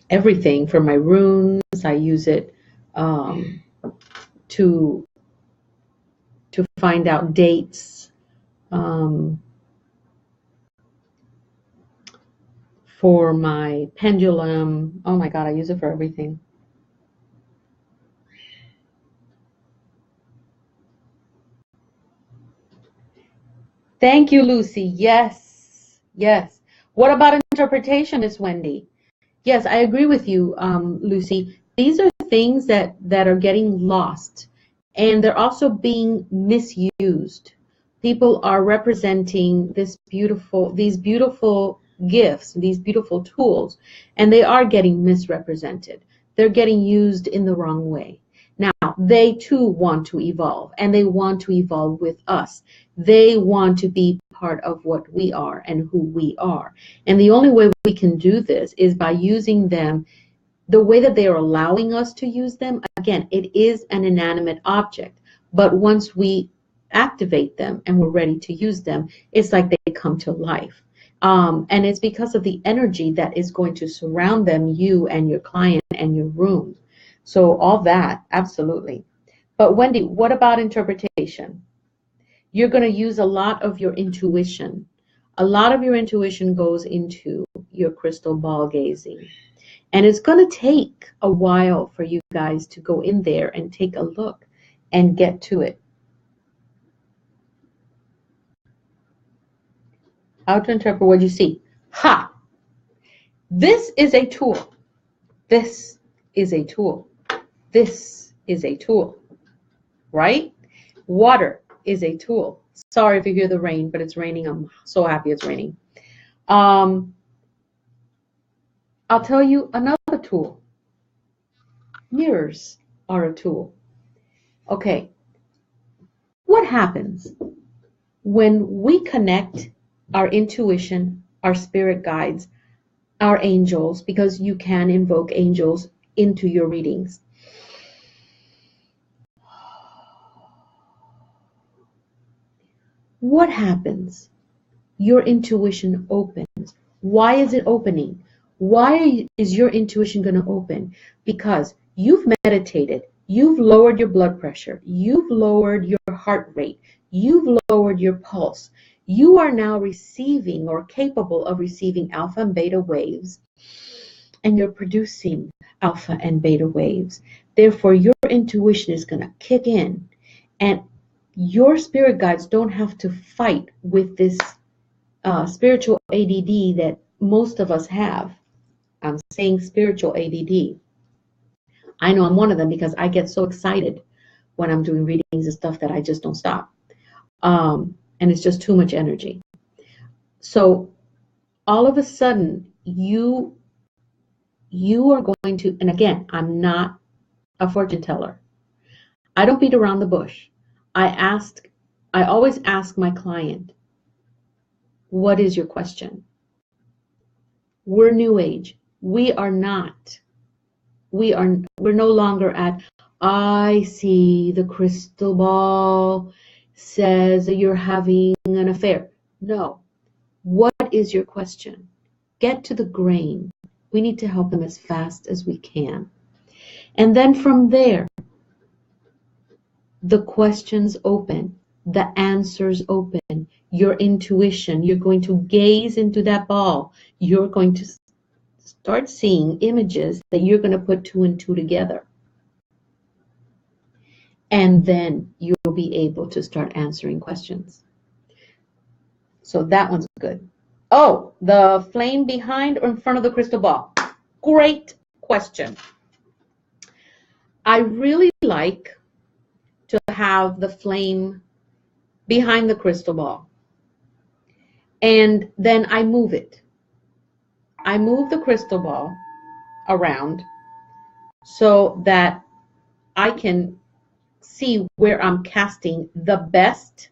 everything, for my runes. I use it to find out dates, for my pendulum. Oh my God, I use it for everything. Thank you, Lucy. Yes, yes. What about interpretation, Miss Wendy? Yes, I agree with you, Lucy. These are things that are getting lost, and they're also being misused. People are representing these beautiful gifts, these beautiful tools, and they are getting misrepresented. They're getting used in the wrong way. Now, they too want to evolve, and they want to evolve with us. They want to be part of what we are and who we are. And the only way we can do this is by using them the way that they are allowing us to use them. Again, it is an inanimate object, but once we activate them and we're ready to use them, it's like they come to life. And it's because of the energy that is going to surround them, you and your client and your room. So all that, absolutely. But Wendy, what about interpretation? You're going to use a lot of your intuition. A lot of your intuition goes into your crystal ball gazing. And it's going to take a while for you guys to go in there and take a look and get to it. How to interpret what you see. Ha! This is a tool. This is a tool. This is a tool, right? Water is a tool. Sorry if you hear the rain, but it's raining. I'm so happy it's raining. I'll tell you another tool. Mirrors are a tool. Okay. What happens when we connect our intuition, our spirit guides, our angels, because you can invoke angels into your readings? What happens? Your intuition opens. Why is it opening? Why is your intuition going to open? Because you've meditated, You've lowered your blood pressure. You've lowered your heart rate. You've lowered your pulse. You are now receiving or capable of receiving alpha and beta waves, and you're producing alpha and beta waves. Therefore, your intuition is going to kick in, and your spirit guides don't have to fight with this spiritual ADD that most of us have. I'm saying spiritual ADD. I know I'm one of them because I get so excited when I'm doing readings and stuff that I just don't stop. And it's just too much energy. So all of a sudden, you are going to, and again, I'm not a fortune teller. I don't beat around the bush. I always ask my client, what is your question? We're new age. We're no longer at, I see the crystal ball says that you're having an affair. No. What is your question? Get to the grain. We need to help them as fast as we can. And then from there, the questions open, the answers open, your intuition. You're going to gaze into that ball. You're going to start seeing images that you're going to put 2 and 2 together. And then you'll be able to start answering questions. So that one's good. Oh, the flame behind or in front of the crystal ball? Great question. I really like to have the flame behind the crystal ball. And then I move it. I move the crystal ball around so that I can see where I'm casting the best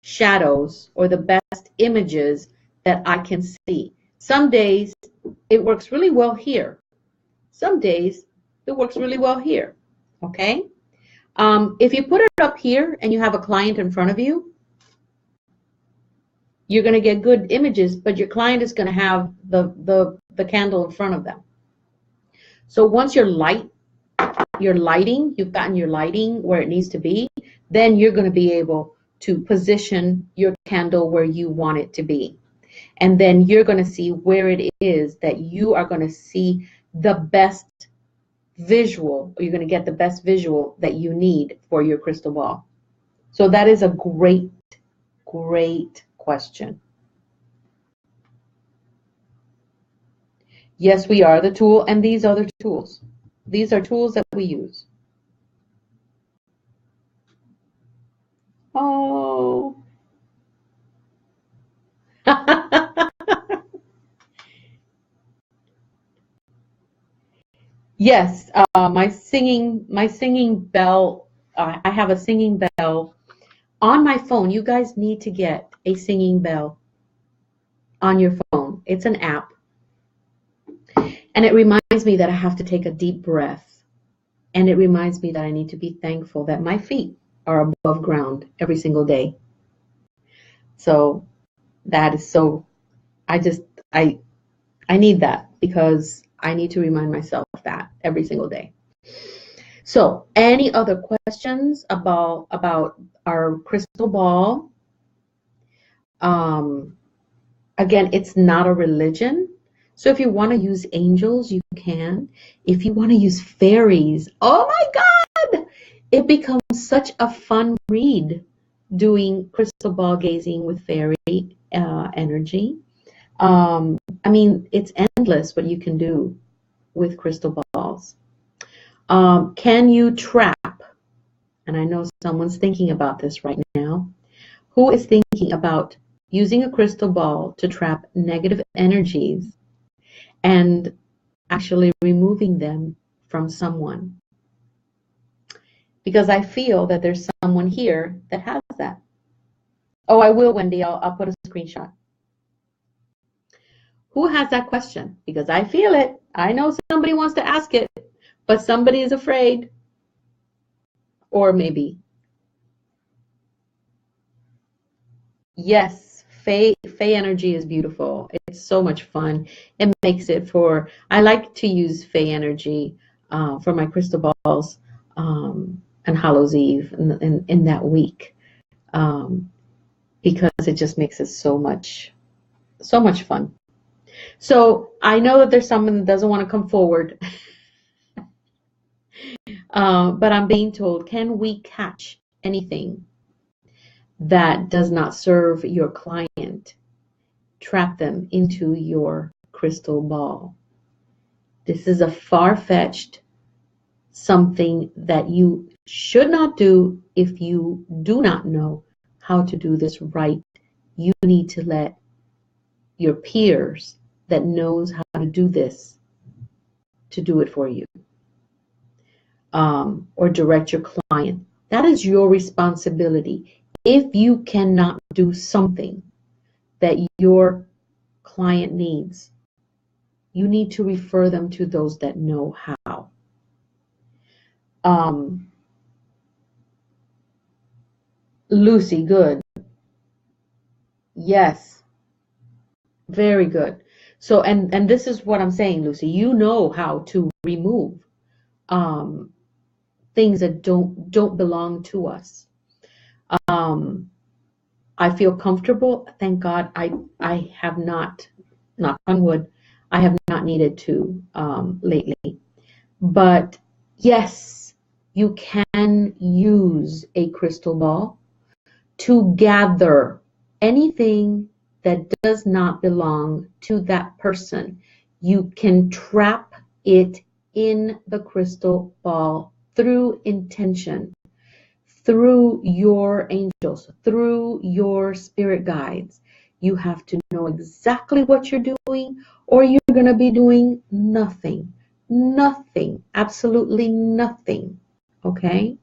shadows or the best images that I can see. Some days it works really well here. Some days it works really well here. Okay? If you put it up here and you have a client in front of you, you're going to get good images, but your client is going to have the candle in front of them. So once you've gotten your lighting where it needs to be, then you're going to be able to position your candle where you want it to be. And then you're going to see where it is that you are going to see the best visual, or you're going to get the best visual that you need for your crystal ball. So that is a great, great question. Yes, we are the tool, and these are the tools. These are tools that we use. Oh. Yes, my singing bell. I have a singing bell on my phone. You guys need to get a singing bell on your phone. It's an app, and it reminds me that I have to take a deep breath, and it reminds me that I need to be thankful that my feet are above ground every single day. So that is so. I need that because I need to remind myself that every single day. So, any other questions about our crystal ball? Again, it's not a religion. So if you want to use angels, you can. If you want to use fairies, oh my God, it becomes such a fun read doing crystal ball gazing with fairy energy. I mean, it's endless what you can do with crystal balls. Can you trap? And I know someone's thinking about this right now. Who is thinking about using a crystal ball to trap negative energies and actually removing them from someone? Because I feel that there's someone here that has that. Oh, I will, Wendy. I'll put a screenshot. Who has that question? Because I feel it. I know somebody wants to ask it, but somebody is afraid. Or maybe. Yes, Fae energy is beautiful. It's so much fun. It makes it for, I like to use Fae energy for my crystal balls and Hallows Eve in that week, because it just makes it so much fun. So I know that there's someone that doesn't want to come forward, but I'm being told, can we catch anything that does not serve your client? Trap them into your crystal ball. This is a far-fetched something that you should not do if you do not know how to do this right. You need to let your peers that knows how to do this to do it for you, or direct your client. That is your responsibility. If you cannot do something that your client needs, you need to refer them to those that know how. Lucy, good. Yes, very good. So, and this is what I'm saying, Lucy. You know how to remove things that don't belong to us. I feel comfortable. Thank God, I have not, knock on wood, I have not needed to lately. But yes, you can use a crystal ball to gather anything that does not belong to that person. You can trap it in the crystal ball through intention, through your angels, through your spirit guides. You have to know exactly what you're doing, or you're going to be doing nothing. Nothing. Absolutely nothing. Okay?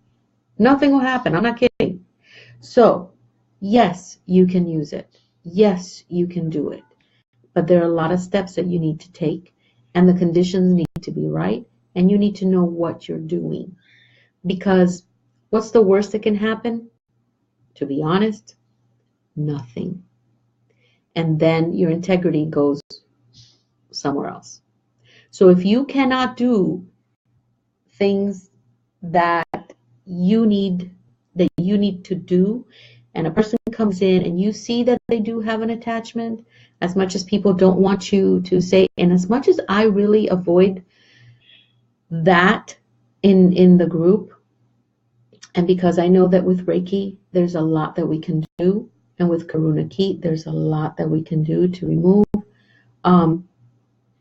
Nothing will happen. I'm not kidding. So, yes, you can use it. Yes, you can do it. But there are a lot of steps that you need to take, and the conditions need to be right, and you need to know what you're doing. Because what's the worst that can happen? To be honest, nothing. And then your integrity goes somewhere else. So if you cannot do things that you need to do, and a person comes in and you see that they do have an attachment, as much as people don't want you to say, and as much as I really avoid that in the group, and because I know that with Reiki there's a lot that we can do, and with Karuna Ki there's a lot that we can do to remove,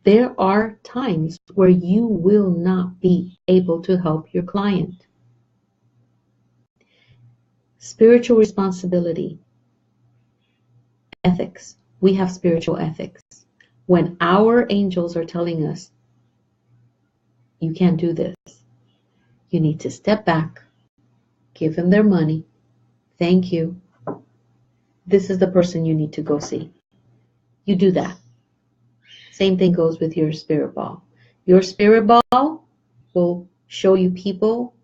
there are times where you will not be able to help your client. Spiritual responsibility, ethics. We have spiritual ethics. When our angels are telling us, you can't do this, you need to step back, give them their money, thank you. This is the person you need to go see. You do that. Same thing goes with your spirit ball. Your spirit ball will show you people,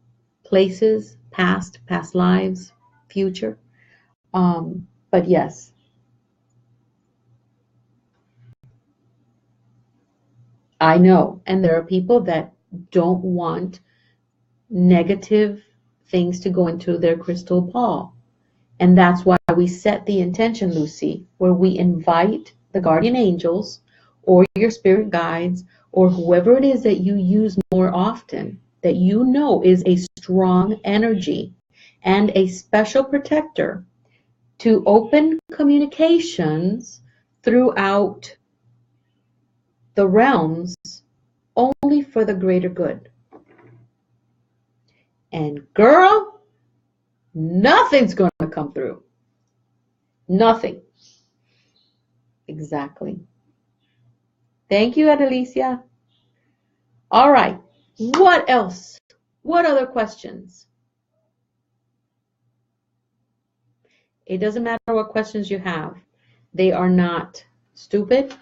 places, past lives, future. But yes, I know. And there are people that don't want negative things to go into their crystal ball. And that's why we set the intention, Lucy, where we invite the guardian angels or your spirit guides or whoever it is that you use more often, that you know is a strong energy and a special protector, to open communications throughout the realms only for the greater good. And girl, nothing's going to come through. Nothing. Exactly. Thank you, Adelicia. All right. What else? What other questions? It doesn't matter what questions you have. They are not stupid.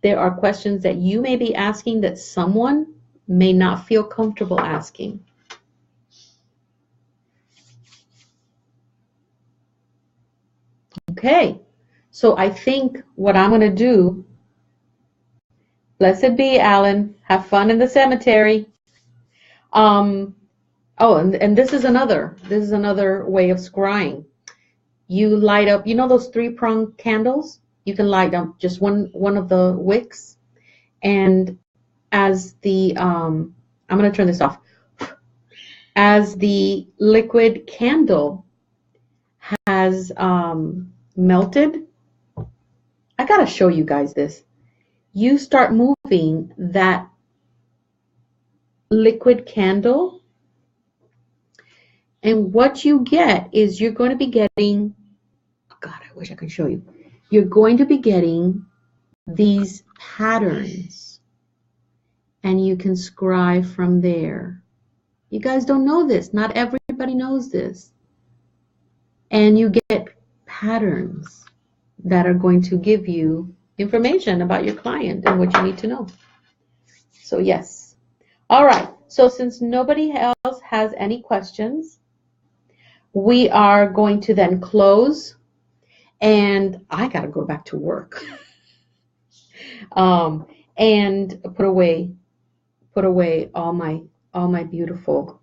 There are questions that you may be asking that someone may not feel comfortable asking. Okay. So I think what I'm going to do, blessed be, Alan, have fun in the cemetery. Oh, and this is another way of scrying. You light up, those three-pronged candles? You can light up just one of the wicks, and as the I'm going to turn this off. As the liquid candle has melted, I gotta show you guys this. You start moving that liquid candle, and what you get is you're going to be getting, oh God, I wish I could show you. You're going to be getting these patterns, and you can scribe from there. You guys don't know this. Not everybody knows this. And you get patterns that are going to give you information about your client and what you need to know. So yes. All right. So since nobody else has any questions, we are going to then close, and I got to go back to work and put away all my beautiful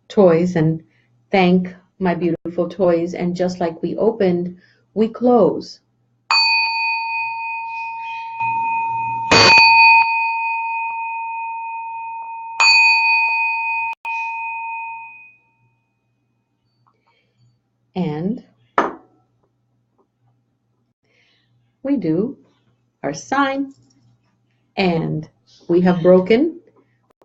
toys, and thank my beautiful toys. And just like we opened, we close. And we do our sign, and we have broken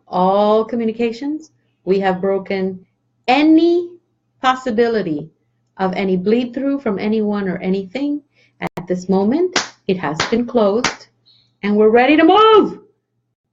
all communications. We have broken any possibility of any bleed through from anyone or anything. At this moment, it has been closed, and we're ready to move.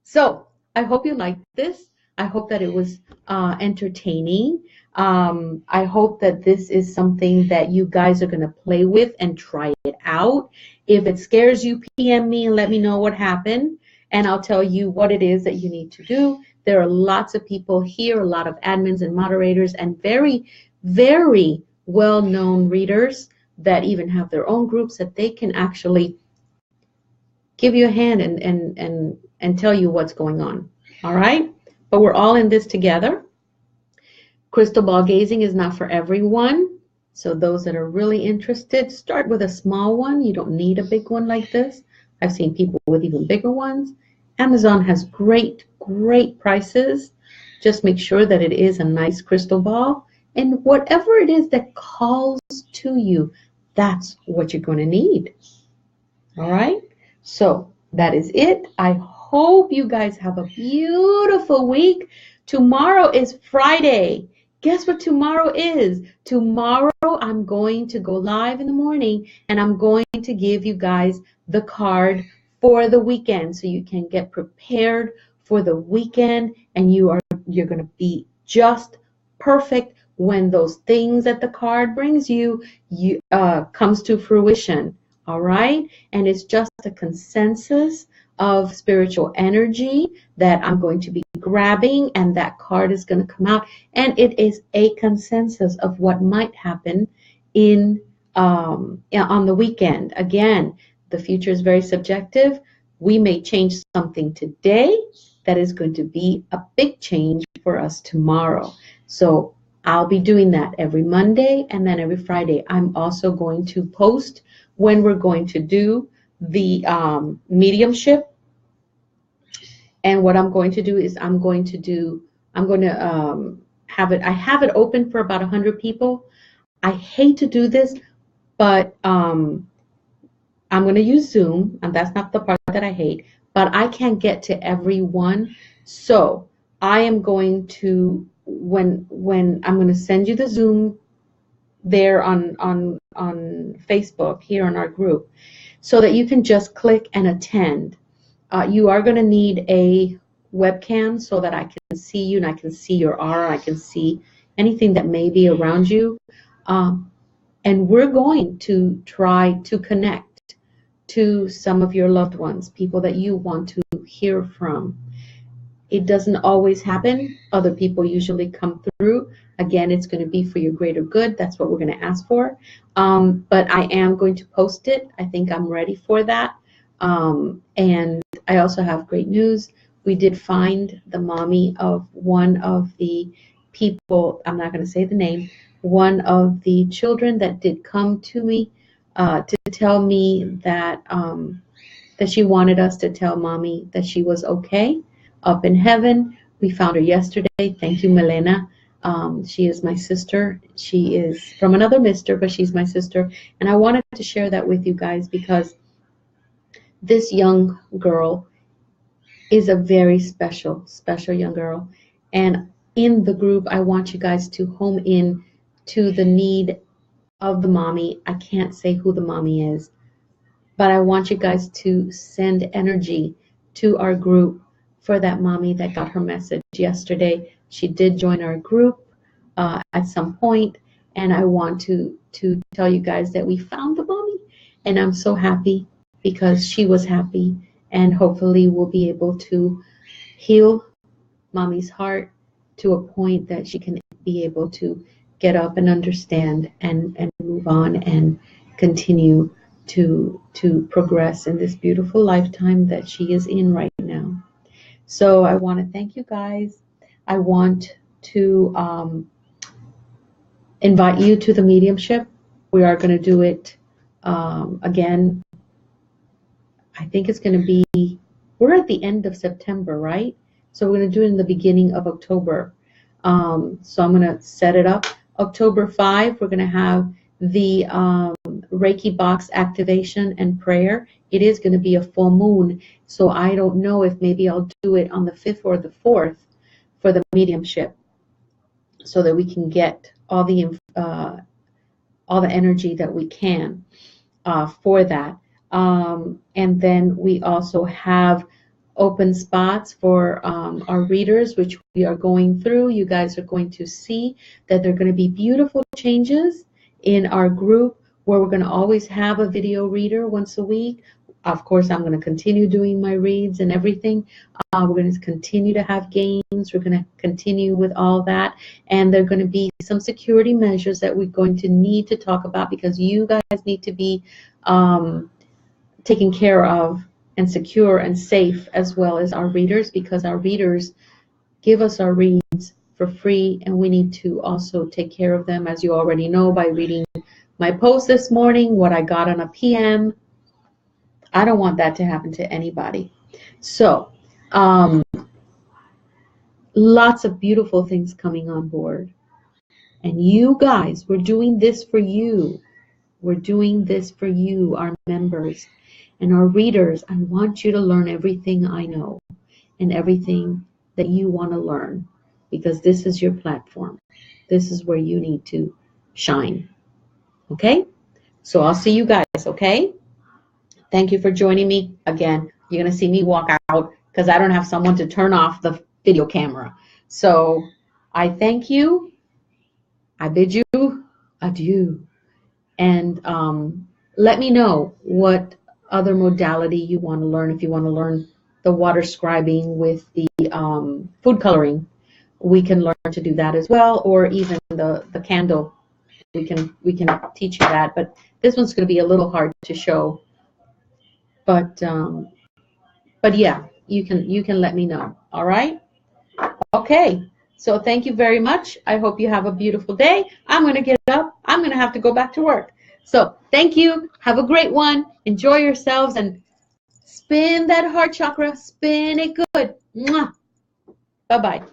So I hope you liked this. I hope that it was entertaining. I hope that this is something that you guys are going to play with and try it out. If it scares you, PM me and let me know what happened, and I'll tell you what it is that you need to do. There are lots of people here, a lot of admins and moderators, and very, very well-known readers that even have their own groups that they can actually give you a hand and tell you what's going on. All right? But we're all in this together. Crystal ball gazing is not for everyone. So those that are really interested, start with a small one. You don't need a big one like this. I've seen people with even bigger ones. Amazon has great, great prices. Just make sure that it is a nice crystal ball. And whatever it is that calls to you, that's what you're going to need. All right? So that is it. I hope you guys have a beautiful week. Tomorrow is Friday. Guess what tomorrow is? Tomorrow I'm going to go live in the morning, and I'm going to give you guys the card for the weekend so you can get prepared for the weekend, and you're going to be just perfect when those things that the card brings you comes to fruition. All right? And it's just a consensus of spiritual energy that I'm going to be grabbing, and that card is going to come out, and it is a consensus of what might happen in on the weekend. Again, the future is very subjective. We may change something today that is going to be a big change for us tomorrow. So I'll be doing that every Monday and then every Friday. I'm also going to post when we're going to do the mediumship. And what I'm going to do is I'm going to have it, I have it open for about 100 people. I hate to do this, but I'm going to use Zoom, and that's not the part that I hate, but I can't get to everyone. So I am going to, when I'm going to send you the Zoom there on Facebook here on our group, so that you can just click and attend. You are going to need a webcam so that I can see you and I can see your aura. I can see anything that may be around you. And we're going to try to connect to some of your loved ones, people that you want to hear from. It doesn't always happen. Other people usually come through. Again, it's going to be for your greater good. That's what we're going to ask for. But I am going to post it. I think I'm ready for that. And I also have great news. we did find the mommy of one of the people, I'm not going to say the name, one of the children that did come to me to tell me that that she wanted us to tell mommy that she was okay up in heaven. We found her yesterday. Thank you, Milena. She is my sister. She is from another mister, but she's my sister. And I wanted to share that with you guys because this young girl is a very special, special young girl. And in the group, I want you guys to home in to the need of the mommy. I can't say who the mommy is, but I want you guys to send energy to our group for that mommy that got her message yesterday. She did join our group at some point, and I want to tell you guys that we found the mommy, and I'm so happy because she was happy, and hopefully we'll be able to heal mommy's heart to a point that she can be able to get up and understand and move on and continue to progress in this beautiful lifetime that she is in right now. So I want to thank you guys. I want to invite you to the mediumship. We are going to do it again. I think it's going to be, we're at the end of September, right? So we're going to do it in the beginning of October. So I'm going to set it up. October 5, we're going to have the Reiki box activation and prayer. It is going to be a full moon, so I don't know if maybe I'll do it on the 5th or the 4th for the mediumship, so that we can get all the energy that we can for that. And then we also have open spots for our readers, which we are going through. You guys are going to see that there are going to be beautiful changes in our group where we're going to always have a video reader once a week. Of course, I'm going to continue doing my reads and everything. We're going to continue to have games. We're going to continue with all that. And there are going to be some security measures that we're going to need to talk about, because you guys need to be taken care of and secure and safe, as well as our readers, because our readers give us our reads for free, and we need to also take care of them, as you already know by reading my post this morning, what I got on a PM. I don't want that to happen to anybody. So lots of beautiful things coming on board. And you guys, we're doing this for you. We're doing this for you, our members and our readers. I want you to learn everything I know and everything that you want to learn, because this is your platform. This is where you need to shine. Okay? So I'll see you guys, okay? Thank you for joining me. Again, you're going to see me walk out because I don't have someone to turn off the video camera. So I thank you. I bid you adieu. And let me know what other modality you want to learn. If you want to learn the water scribing with the food coloring, we can learn to do that as well, or even the candle. We can teach you that, but this one's going to be a little hard to show. But yeah, you can let me know. All right? Okay. So thank you very much. I hope you have a beautiful day. I'm going to get up. I'm going to have to go back to work. So thank you. Have a great one. Enjoy yourselves and spin that heart chakra. Spin it good. Mwah. Bye-bye.